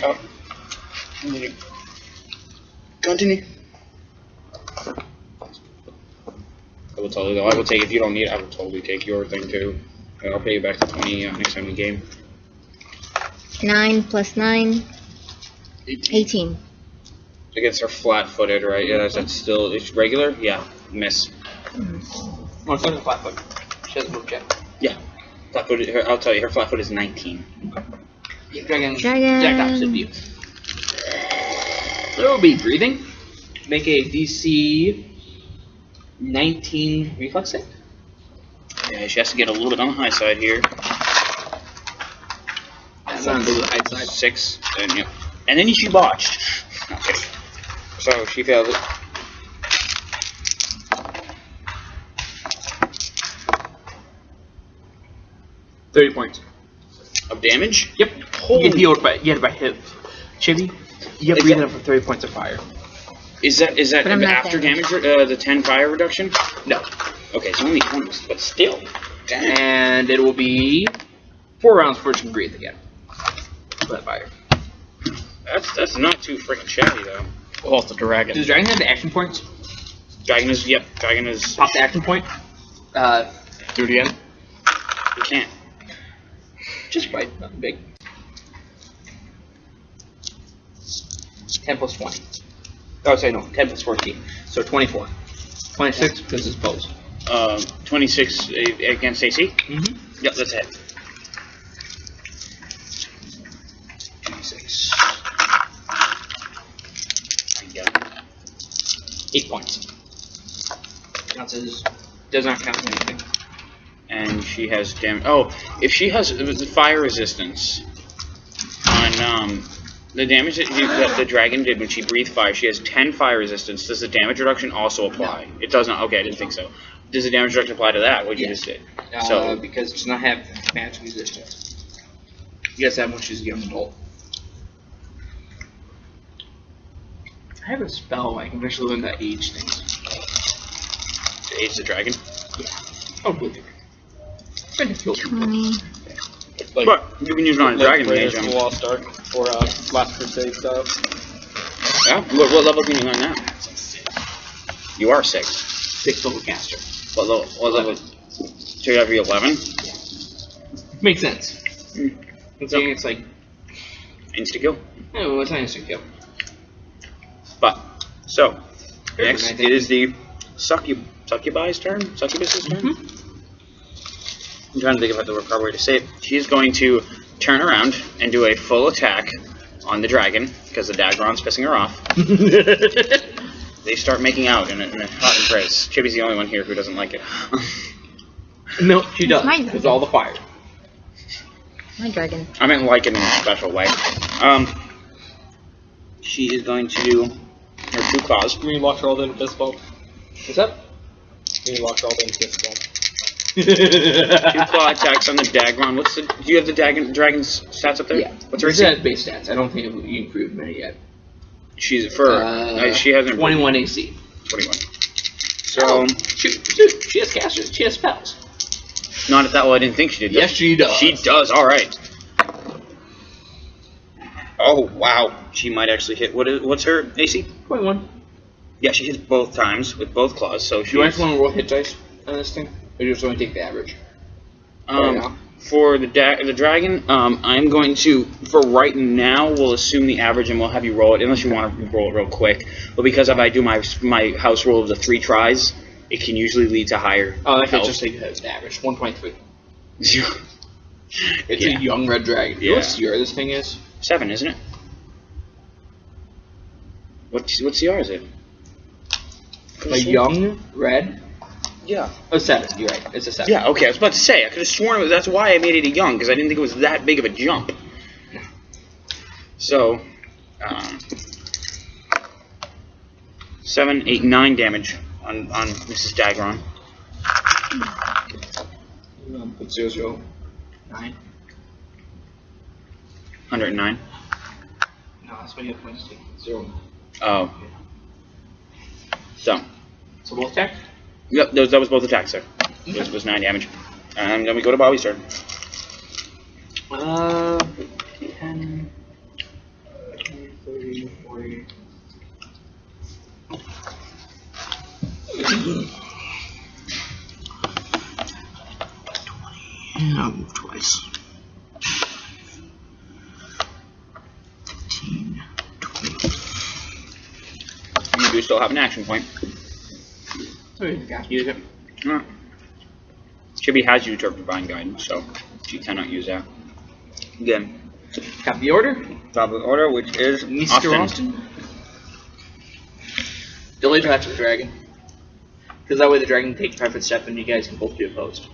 Continue. I will totally. I will take if you don't need it. I will totally take your thing too. And I'll pay you back the 20 next time we game. 9 plus 9. 18. Against her flat-footed, right? Yeah, that's still it's regular. Yeah, miss. Well, it's flat-foot. She has a move check. Yeah, flat-footed. I'll tell you, her flat-foot is 19. Yeah, Dragon. Dragon. Exact opposite of you. So it'll be breathing. Make a DC 19 reflex save. Yeah, she has to get a little bit on the high side here. That's not a little high side. 6, and yeah, and then she botched. Okay, so she failed it. $30 points. Of damage? Yep. You get healed by hit. Chibi, you have breathing up for 30 points of fire. Is that But I'm not after damaged. damage? The 10 fire reduction? No. Okay, it's only 20, but still. Damn. And it will be 4 rounds before she can breathe again. That fire. That's not too freaking shabby though. Well, it's a dragon. Does Dragon have the action points? Dragon is. Pop the action point. Do it again. You can't. Just right, nothing big. 10 plus 20. Oh, sorry, no, 10 plus 14. So 24. 26 because it's pose. 26 against AC? Mm-hmm. Yep, that's it. 26. I got it. 8 points. Counts as, does not count as anything. And she has damage. Oh, if she has the fire resistance on the damage that the dragon did when she breathed fire, she has 10 fire resistance. Does the damage reduction also apply? No. It does not. Okay, I didn't think so. Does the damage reduction apply to that? What you just did? So because it does not have magic resistance. You guys have when she's a young adult. I have a spell I can eventually learn that age things. to age the dragon. Oh, good. 20. Like, But you can use it on a dragon to Raiders age of him. the Lost Ark or Last Crusade stuff. Yeah. What level can you learn that? You are 6. 6 level caster. What level? What level? So you have your 11. Makes sense. Mm. It's like, Insta kill. oh, it's not instant kill. But so Very next good, it is the succubus's turn. Succubus's turn. I'm trying to think about the proper way to say it. She's going to turn around and do a full attack on the dragon because the Dagron's pissing her off. They start making out in a hot embrace. Chibi's the only one here who doesn't like it. No, she does. mine. It's all the fire. My dragon. I meant like it in a special way. She is going to do her 2 claws. You mean lock rolled in fistball? What's up? You mean lock rolled in fistball? 2 claw attacks on the Dagron. Do you have the dragon's stats up there? Yeah. What's her This AC? is at base stats. I don't think you improved many yet. She's she hasn't 21 AC. 21. So She has casters. She has spells. not at that level. I didn't think she did. Yes, she does. She does. All right. Oh wow, she might actually hit. What's her AC? 21. Yeah, she hits both times with both claws. So Do you guys want to roll hit dice on this thing? Or you just only take the average? Right now? For the dragon, I'm going to, for right now, we'll assume the average and we'll have you roll it, unless you want to roll it real quick. But because if I do my house rule of the 3 tries, it can usually lead to higher. Oh, that could health. just take the average. 1.3. It's Yeah. a young red dragon. You know what CR this thing is? 7, isn't it? What CR is it? A young red. Yeah. Oh, 7. You're right. It's a 7. Yeah, okay, I was about to say, I could have sworn it was, that's why I made it a young, because I didn't think it was that big of a jump. So, 7, 8, 9 damage on Mrs. Dagron. Put 0, 9. 109. No, that's when you have points to 0. Oh. So, Both attack? yep, that was both attacks, sir. This was 9 damage. And then we go to Bobby's turn. 10, 20, 30, 40. And I'll move twice. 15, 20. You do still have an action point. Use it. Alright. Chibi has used her Divine Guidance, so she cannot use that. Again, Got the order? top of the order, which is Mr. Austin. Delay drive to the dragon. Because that way the dragon can take a 5-foot step and you guys can both be opposed.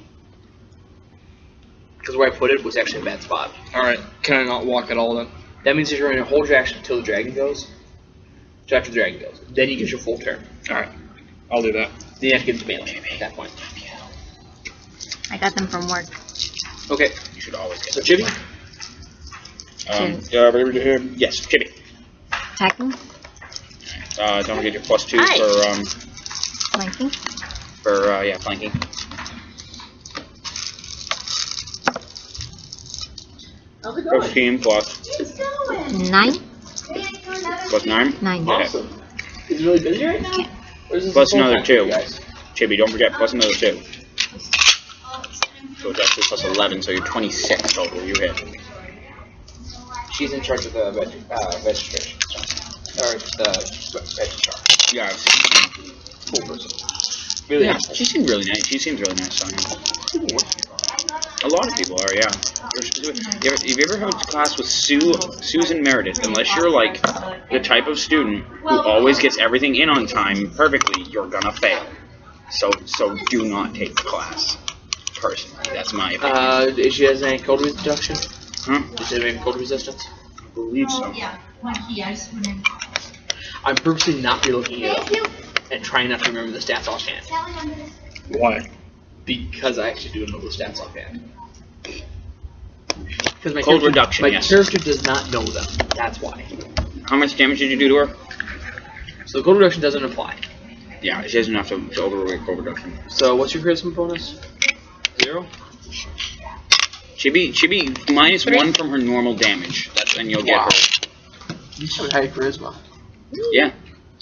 Because where I put it was actually a bad spot. Alright, can I not walk at all then? That means that you're going to hold your action until the dragon goes. So after the dragon goes. Then you get your full turn. Alright, I'll do that. Then you have to give it to melee at that point. I got them from work. Okay, You should always get so Chibi. Yes, Chibi. Attacking. Don't forget your +2 Hi. for Flanking. flanking. How's it going? 15 plus 9. plus 9. 9. Okay. Awesome. Is it really busy right now? Or is this Plus the full another time for you 2. guys? Chibi, don't forget, plus another 2. So it's actually plus 11, so you're 26 total. You hit. She's in charge of the registration. Or the registrar. Yeah, I've seen her. Cool person. Really Yeah, nice. she seems really nice. She seems really nice. A lot of people are, yeah. Have you ever had a class with Susan Meredith? Unless you're like the type of student who always gets everything in on time perfectly, you're gonna fail. So do not take the class. Personally, that's my opinion. If she has any cold reduction? Huh? Does she have any cold resistance? I believe so. I'm purposely not looking it up and trying not to remember the stats offhand. Why? Because I actually do know the stats offhand. Because my Cold character, reduction, my yes. character does not know them. That's why. How much damage did you do to her? So the cold reduction doesn't apply. Yeah, she doesn't have to overrate cold reduction. So what's your charisma bonus? 0? She'd be minus 1 from her normal damage. That's and you'll get Wow. her. You should have high charisma. Yeah,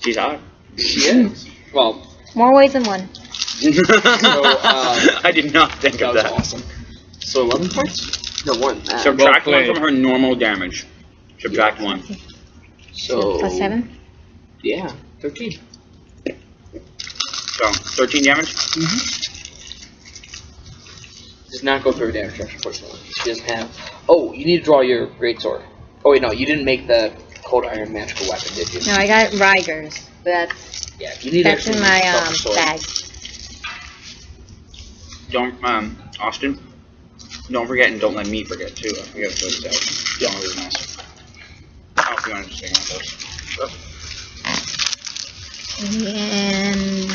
she's hot. She is. Well, More ways than one. I did not think that of was that. awesome. So 11 points? No, 1. Subtract Well 1 played. from her normal damage. Subtract 1. So Plus 7. yeah, 13. So 13 damage. Does not go through her damage reduction, unfortunately. She doesn't have. Oh, you need to draw your greatsword. Oh wait, no, you didn't make the cold iron magical weapon, did you? No, I got Rigers. That's Yeah, you need that's actually in make my the proper sword. bag. Don't Austin. Don't forget and don't let me forget too. I forget to put this out. Don't really mess. Oh, if you want to just take one of those. And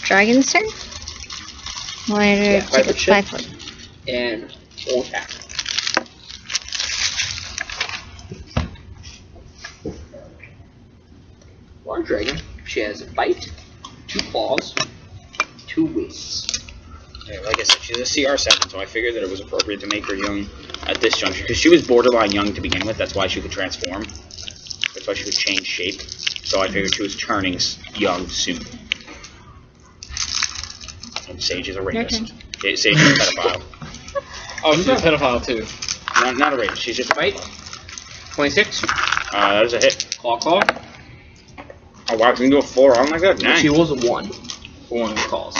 Dragon's turn? What Yeah, 5 foot shift. 5 foot. And full attack. Large dragon. She has a bite, 2 claws, 2 wings. Yeah, like I said, she's a CR7, so I figured that it was appropriate to make her young at this juncture because she was borderline young to begin with. That's why she could transform. That's why she could change shape. So I figured she was turning young soon. And Sage is a Your rapist. Sage is a pedophile. Oh, she's a pedophile too. Not a rapist. She's just a Right? 26. that is a hit. Claw claw. Oh wow, you can do a 4 on like that? Nice. She rolls a 1 for one of the calls.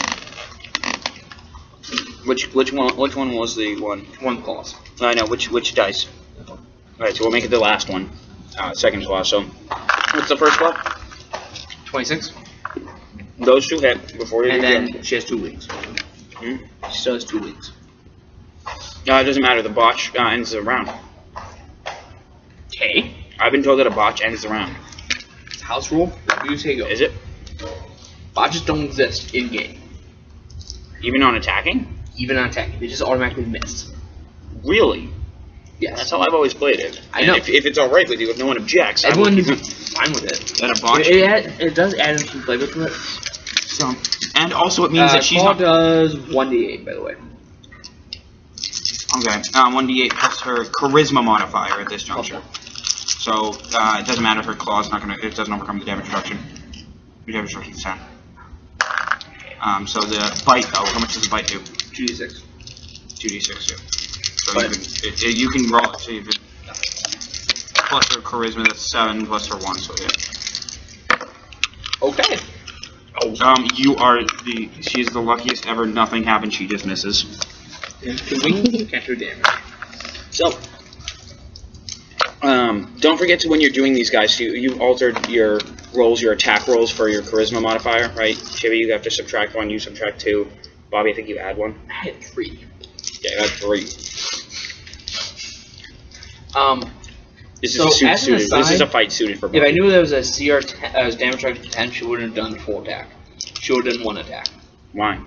Which one was the one? 1 claws. I know, which dice? Alright, so we'll make it the last one. Second claw, so what's the first claw? 26. Those 2 hit before you And do then the- she has 2 weeks. Hmm? She still has 2 weeks. It doesn't matter, the botch ends the round. Okay. I've been told that a botch ends the round. It's a house rule. Whatever you say goes. Is it? Botches don't exist in game. Even on attacking? Even on attack. They just automatically miss. Really? Yes. That's how I've always played it. I And know. If it's alright with you, if no one objects, Everyone I is would fine with it. that a botch. It does add in some flavor to it. So, and also it means that she's Claw not. does 1d8, by the way. Okay, 1d8 plus her charisma modifier at this juncture. So it doesn't matter if her claw's not gonna. It doesn't overcome the damage reduction. The damage reduction is 10. So the bite though, how much does the bite do? 2d6. 2d6. Yeah. So But- you can roll it. So you can plus her charisma. That's 7 plus her 1. So yeah. Okay. You are the. She is the luckiest ever. Nothing happens. She just misses. The wing can't do damage. So, don't forget to when you're doing these guys, you've altered your rolls, your attack rolls for your charisma modifier, right? Chivy, you have to subtract 1, you subtract 2. Bobby, I think you add 1. I had 3. Yeah, you add 3. This is So, a suit as an suited. This is a aside, fight suited for Bobby. If I knew there was a CR damage reduction 10, she wouldn't have done full attack. She would have done 1 attack. Why?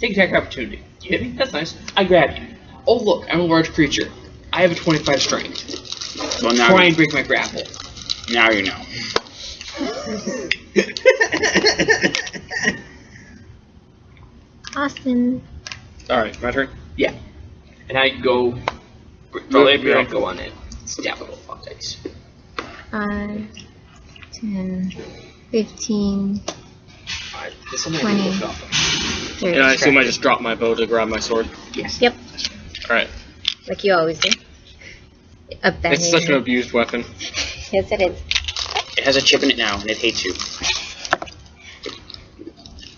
Take attack opportunity. You hit me? That's nice. I grab you. Oh look, I'm a large creature. I have a 25 strength. Well, now, Try and break my grapple. now you know. Austin. Alright, my turn. Yeah. And I go. Labia. Go on it. Stab it off dice. 5, 10, 15, Alright, this one I 20. can look up. 30. And I assume I just drop my bow to grab my sword. Yes. Yep, Alright. like you always do. It's such an abused weapon. Yes, it is. It has a chip in it now, and it hates you.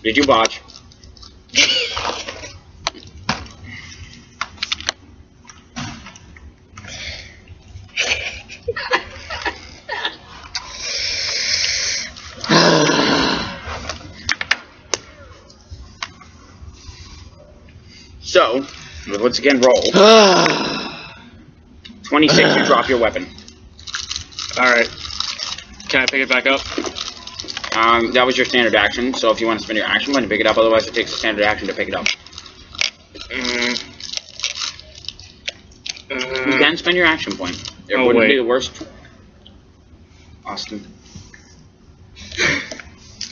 Did you botch? So, once again, roll. 26, you drop your weapon. Alright. Can I pick it back up? That was your standard action, so if you want to spend your action point to pick it up, otherwise it takes a standard action to pick it up. You can spend your action point. It Oh, wouldn't wait. be the worst. Austin.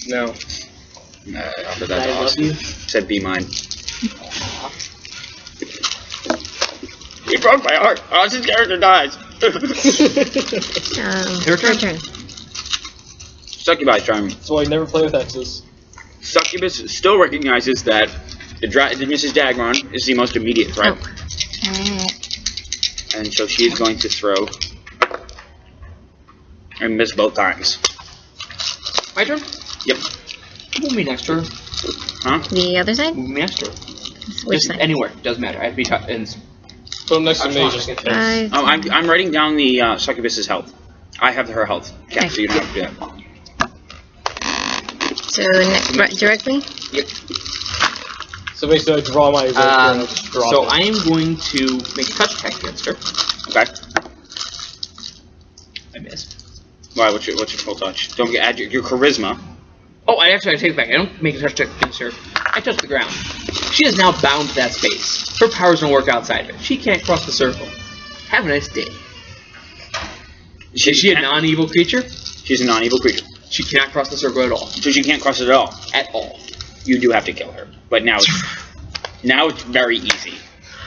No. After that, I love Austin you. said, "Be mine." He broke my heart. Austin's character dies. Your turn. Succubi charm. So I never play with X's. Succubus still recognizes that the Mrs. Dagron is the most immediate threat, and so she is going to throw and miss both times. My turn? Yep. Move me next turn. Huh? The other side? Move me next turn. Which Just side? anywhere. Doesn't matter. I have to be Put him next to me just in case. 5, Oh, I'm writing down the Succubus's health. I have her health. Yeah, Okay. so you don't have to do that. so directly? Yep. So basically I draw my rapier and I just drop So it. I am going to make a touch attack against her. Okay. I missed. Why? What's your full touch? Don't forget add your charisma. Oh, I take it back. I don't make a touch attack against her. I touch the ground. She is now bound to that space. Her powers don't work outside of it. She can't cross the circle. Have a nice day. Is she a non-evil creature? She's a non-evil creature, She cannot cross the circle at all. so she can't cross it at all. At all. You do have to kill her, but now it's very easy.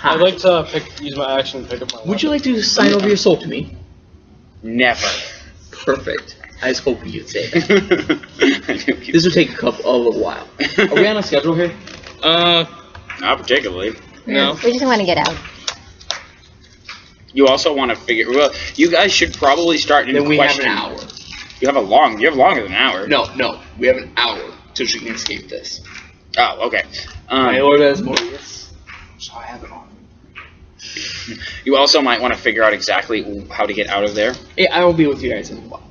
I'd like to use my action to pick up my Would you like to sign over your soul to me? Never. Perfect. I was hoping you'd say that. This would take a while. Are we on a schedule here? Not particularly. No. We just want to get out. You also want to figure. Well, you guys should probably start in Then we have question. an hour. You have longer than an hour. No, we have an hour till she can escape this. Oh, okay. My Lord Asmodeus. So I have it on. You also might want to figure out exactly how to get out of there. Yeah, I will be with you guys in a while.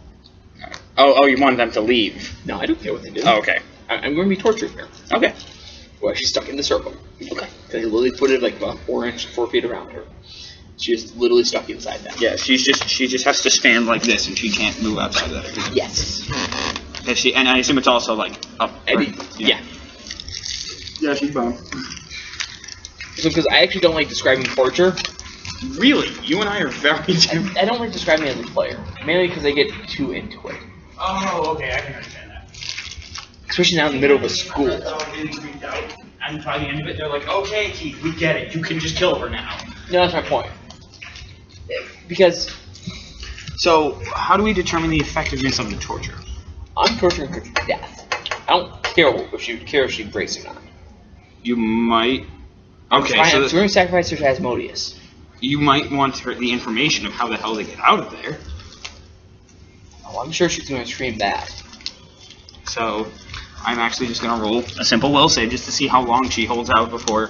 Oh, you want them to leave? No, I don't care what they do. Oh, okay. I'm going to be tortured here. Okay. Well, she's stuck in the circle. Okay. They literally put it like about 4 feet around her. She's literally stuck inside that. Yeah, she just has to stand like this, and she can't move outside of that. Yes. And I assume it's also like up. Yeah. Yeah, she's bound. So, because I actually don't like describing torture. Really? You and I are very different. I don't like describing it as a player. Mainly because I get too into it. Oh, okay, I can understand that. Especially now in the middle of a school. And by the end of it, they're like, okay, Keith, we get it. You can just kill her now. No, that's my point. Because So, how do we determine the effectiveness of the torture? I'm torturing her to death. I don't care if she breaks or not. You might. Okay, I'm so going to sacrifice her to Asmodeus. you might want the information of how the hell they get out of there. Oh, I'm sure she's going to scream that. So, I'm actually just going to roll a simple will save just to see how long she holds out before.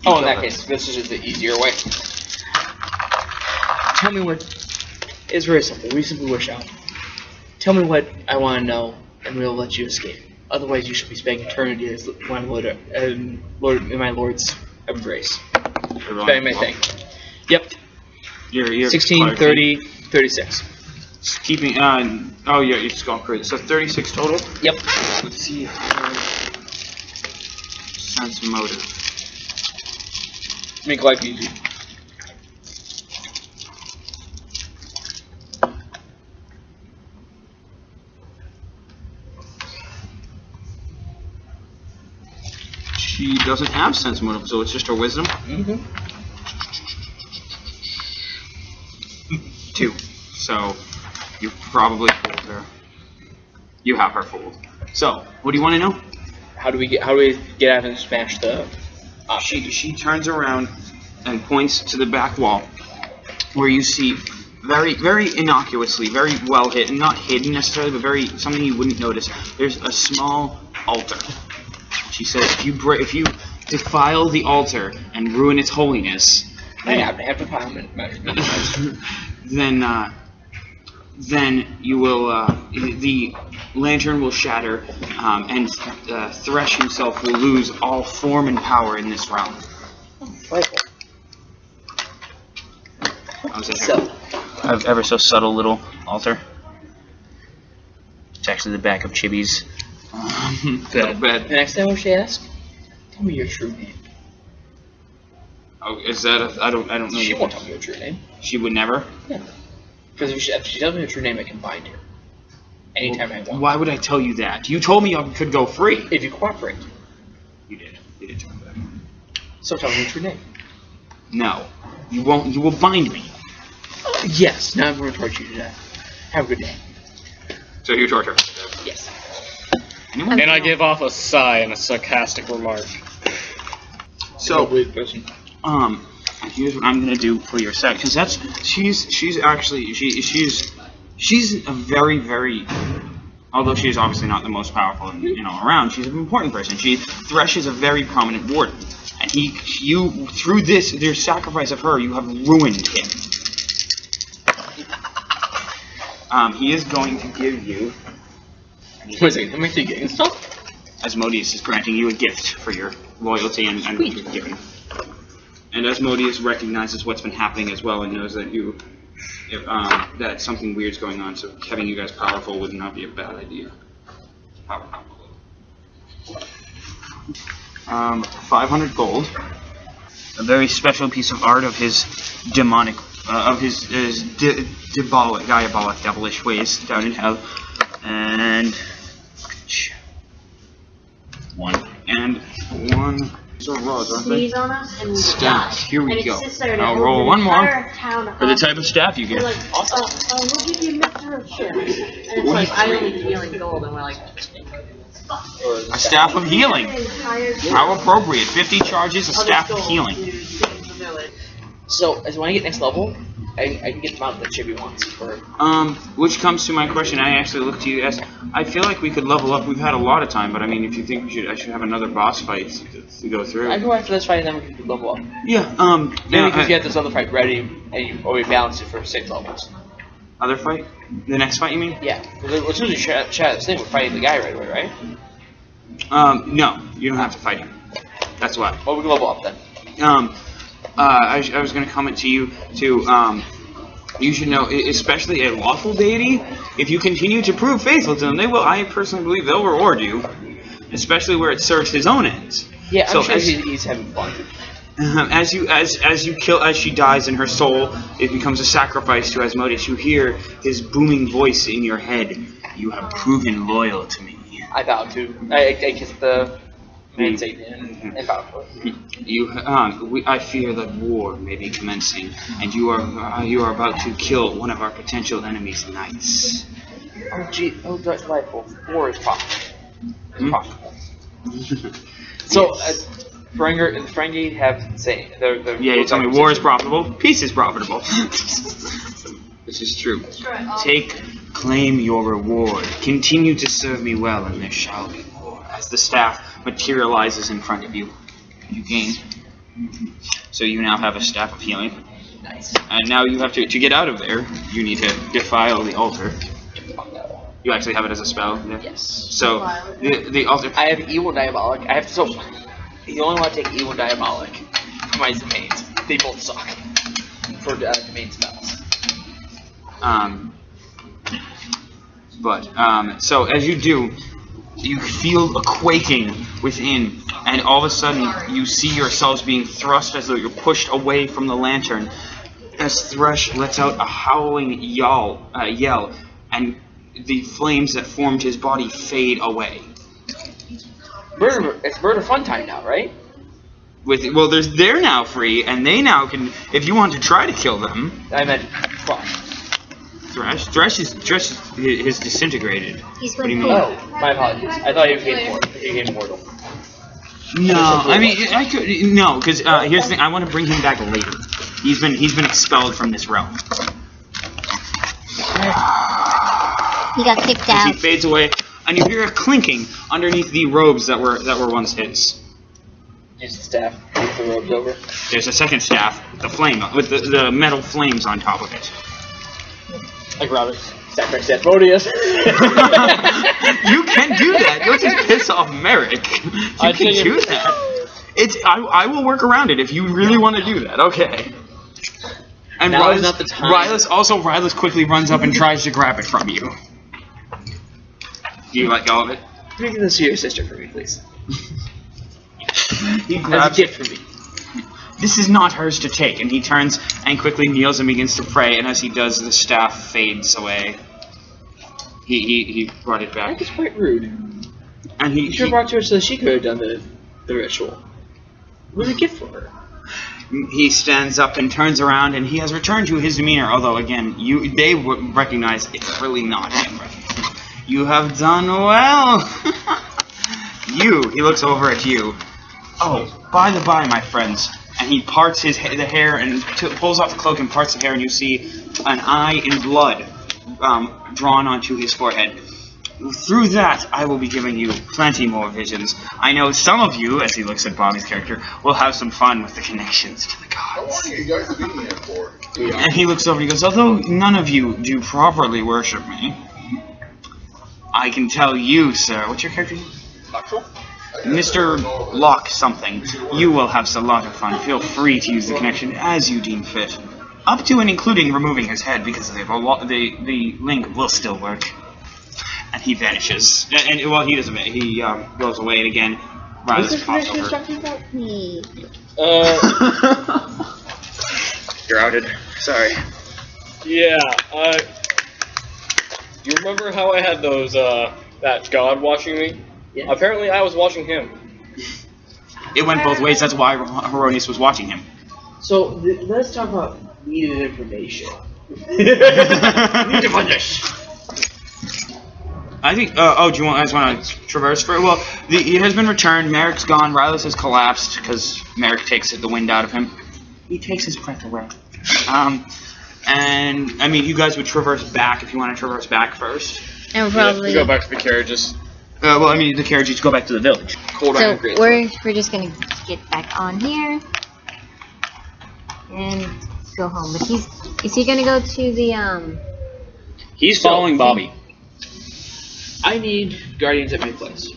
Oh, in that case, this is just the easier way. Tell me what. It's very simple. We simply wish out. Tell me what I want to know, and we'll let you escape. Otherwise, you shall be spending eternity as my Lord, in my Lord's embrace. Spending my thing. Yep. You're 16, 30, 36. Keeping. Oh, yeah, you're just going crazy. So 36 total. Yep. Let's see. Sense motive. Make life easy. She doesn't have sense motive, so it's just her wisdom. Mm-hmm. 2. So you probably fooled her. You have her fooled. So what do you want to know? How do we get out and smash the? She turns around and points to the back wall, where you see very innocuously, very well hidden, not hidden necessarily, but something you wouldn't notice. There's a small altar. She says, if you defile the altar and ruin its holiness, then you will the lantern will shatter, and Thresh himself will lose all form and power in this realm. So, Ever so subtle little altar. It's actually the back of Chibi's bed. the next time when she asks, tell me your true name. Oh, is that I don't know. She won't tell me your true name. She would never? Yeah. Because if she tells me her true name, I can bind her. Anytime I want. Why would I tell you that? You told me I could go free. If you cooperate. You did. You did tell me that. So tell me your true name. No. You won't. You will bind me. Yes. Now I'm going to torture you to death. Have a good day. So you torture. Yes. Anyone? And I give off a sigh and a sarcastic remark. So, person. here's what I'm gonna do for your sec, because she's a very, although she is obviously not the most powerful around, she's an important person. Thresh is a very prominent warden, and you through their sacrifice of her, you have ruined him. He is going to give you. Wait a second, am I still getting stuff? Asmodeus is granting you a gift for your loyalty and giving. And Asmodeus recognizes what's been happening as well and knows that that something weird's going on, so having you guys powerful would not be a bad idea. 500 gold. A very special piece of art of his demonic, diabolic, devilish ways down in hell. And one. These are rods, aren't they? Sneeze on us and we Staff. die. Here we and go. It sits there and I'll it roll opens one the more entire town for the up. type of staff you We're get. like, we'll give you Mr. Chips. And it's like, I only deal in gold, and we're like, Or A staff of healing. How appropriate. 50 charges, a staff of healing. So, as when I get next level, I can get the mountain that Chibi wants. For Which comes to my question. I actually look to you as I feel like we could level up. We've had a lot of time, but I mean, if you think I should have another boss fight to go through. I go after this fight and then we can level up. Yeah. Then we can get this other fight ready, and we balance it for 6 levels. Other fight? The next fight, you mean? Yeah, because as soon as you chat this thing, we're fighting the guy right away, right? No, you don't have to fight him. That's why. Well, we can level up then. I was going to comment to you to, you should know, especially a lawful deity, if you continue to prove faithful to them, they will, I personally believe they'll reward you, especially where it serves his own ends. Yeah, so I'm sure he's having fun. As you kill, as she dies and her soul, it becomes a sacrifice to Asmodeus. You hear his booming voice in your head. You have proven loyal to me. I vow to. I kissed the man Satan and vowed for it. I fear that war may be commencing, and you are about to kill one of our potential enemies' knights. Oh, gee. Oh, delightful. War is possible. It's possible. So, Ferengi have saying yeah, you tell me war is profitable, peace is profitable. This is true. Claim your reward. Continue to serve me well, and there shall be war. As the staff materializes in front of you, you gain. So you now have a staff of healing. Nice. And now you have to get out of there. You need to defile the altar. You actually have it as a spell. Yeah. Yes. So the altar. I have evil diabolic. You only want to take evil diabolic for my domains. They both suck for domain spells. So as you do, you feel a quaking within, and all of a sudden you see yourselves being thrust as though you're pushed away from the lantern. As Thresh lets out a howling yell, and the flames that formed his body fade away. It's murder fun time now, right? They're now free, and they now can, if you want to try to kill them. I meant Thresh. Thresh is disintegrated. He's What do you mean? Oh, my apologies. I thought he became mortal. No, I mean I could no, because here's the thing. I want to bring him back later. He's been expelled from this realm. He got kicked As he out. fades away, and you hear a clinking underneath the robes that were once his. Use the staff. Move the robes over. There's a second staff, the flame with the metal flames on top of it. I grab it. Sacrifice Asmodeus. You can do that. You'll just piss off Merrick. You can do that. I will work around it if you really want to do that. Okay. And Now is not the time. Rylus quickly runs up and tries to grab it from you. Do you let go of it? Give this to your sister for me, please. He As a grabs gift for me. This is not hers to take, and he turns and quickly kneels and begins to pray, and as he does, the staff fades away. He brought it I back. think it's quite rude. And You should have brought it to her so that she could have done the ritual. It was a gift for her. He stands up and turns around, and he has returned to his demeanor, although, again, they would recognize it's really not him. You have done well. He looks over at you. Oh, by the by, my friends. And he parts the hair and pulls off the cloak and parts the hair, and you see an eye in blood drawn onto his forehead. Through that, I will be giving you plenty more visions. I know some of you, as he looks at Bobby's character, will have some fun with the connections to the gods. How long are you guys being here for? And he looks over and he goes, although none of you do properly worship me, I can tell you, sir, what's your character name? Mr. Locke something. You will have a lot of fun. Feel free to use the connection as you deem fit. Up to and including removing his head, because the link will still work. And he vanishes. And well, he doesn't. He goes away, and again, Rylus pops over. You're outed. Sorry. Yeah. You remember how I had those that god watching me? Yeah. Apparently, I was watching him. It went both ways. That's why Heronius was watching him. So, let's talk about needed information. I think. Oh, do you guys want to traverse for it? Well, it has been returned. Merrick's gone. Rylus has collapsed because Merrick takes the wind out of him. He takes his breath away. And I mean, you guys would traverse back if you want to traverse back first. And Yeah, probably. we go back to the carriages. Well, I mean, the carriages go back to the village. Cold So Iron Great. we're just gonna get back on here and go home. But is he gonna go to the He's following Bobby. I need guardians at my place.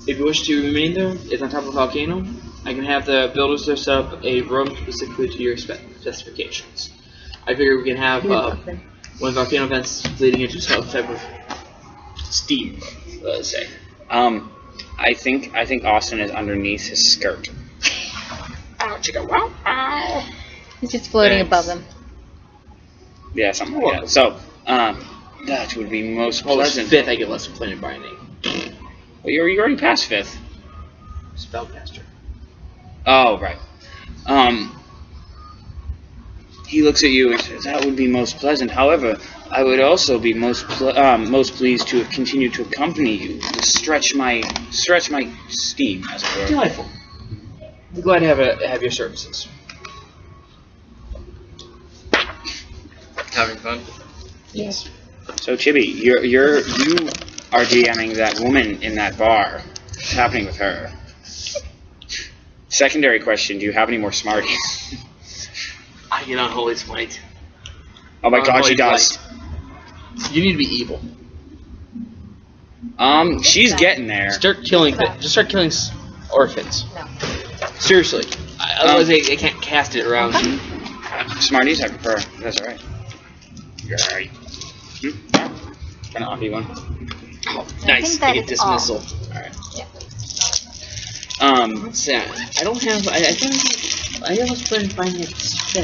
If you wish to remain there, it's on top of a volcano. I can have the builders there set up a room specifically to your specifications. I figure we can have one volcano vents leading into some type of steam, let's say. I think Austin is underneath his skirt. Ow, chicka, wow, ow. He's just floating Thanks. above them. Yeah, something like that. So, that would be most Well, that's pleasant. fifth. I get less than planet binding. Well, you're already past 5th. Spellcaster. Oh, right. He looks at you and says, "That would be most pleasant. However, I would also be most pleased to have continued to accompany you, to stretch my steam, as it were." Delightful. I'm glad to have your services. Having fun. Yes. So, Chibi, you are DMing that woman in that bar. What's happening with her? Secondary question: do you have any more Smarties? I get unholy smite. Oh my God, Unholy she does. Blight. You need to be evil. She's getting there. Start killing. Just start killing orphans. No. Seriously. Otherwise, I can't cast it around you. Smarties, I prefer. That's alright. You're alright. Gonna offer you one. Oh, I nice. think that I get is all. dismissal. Alright. Yeah. What's that? I don't have. I think I almost put in finance.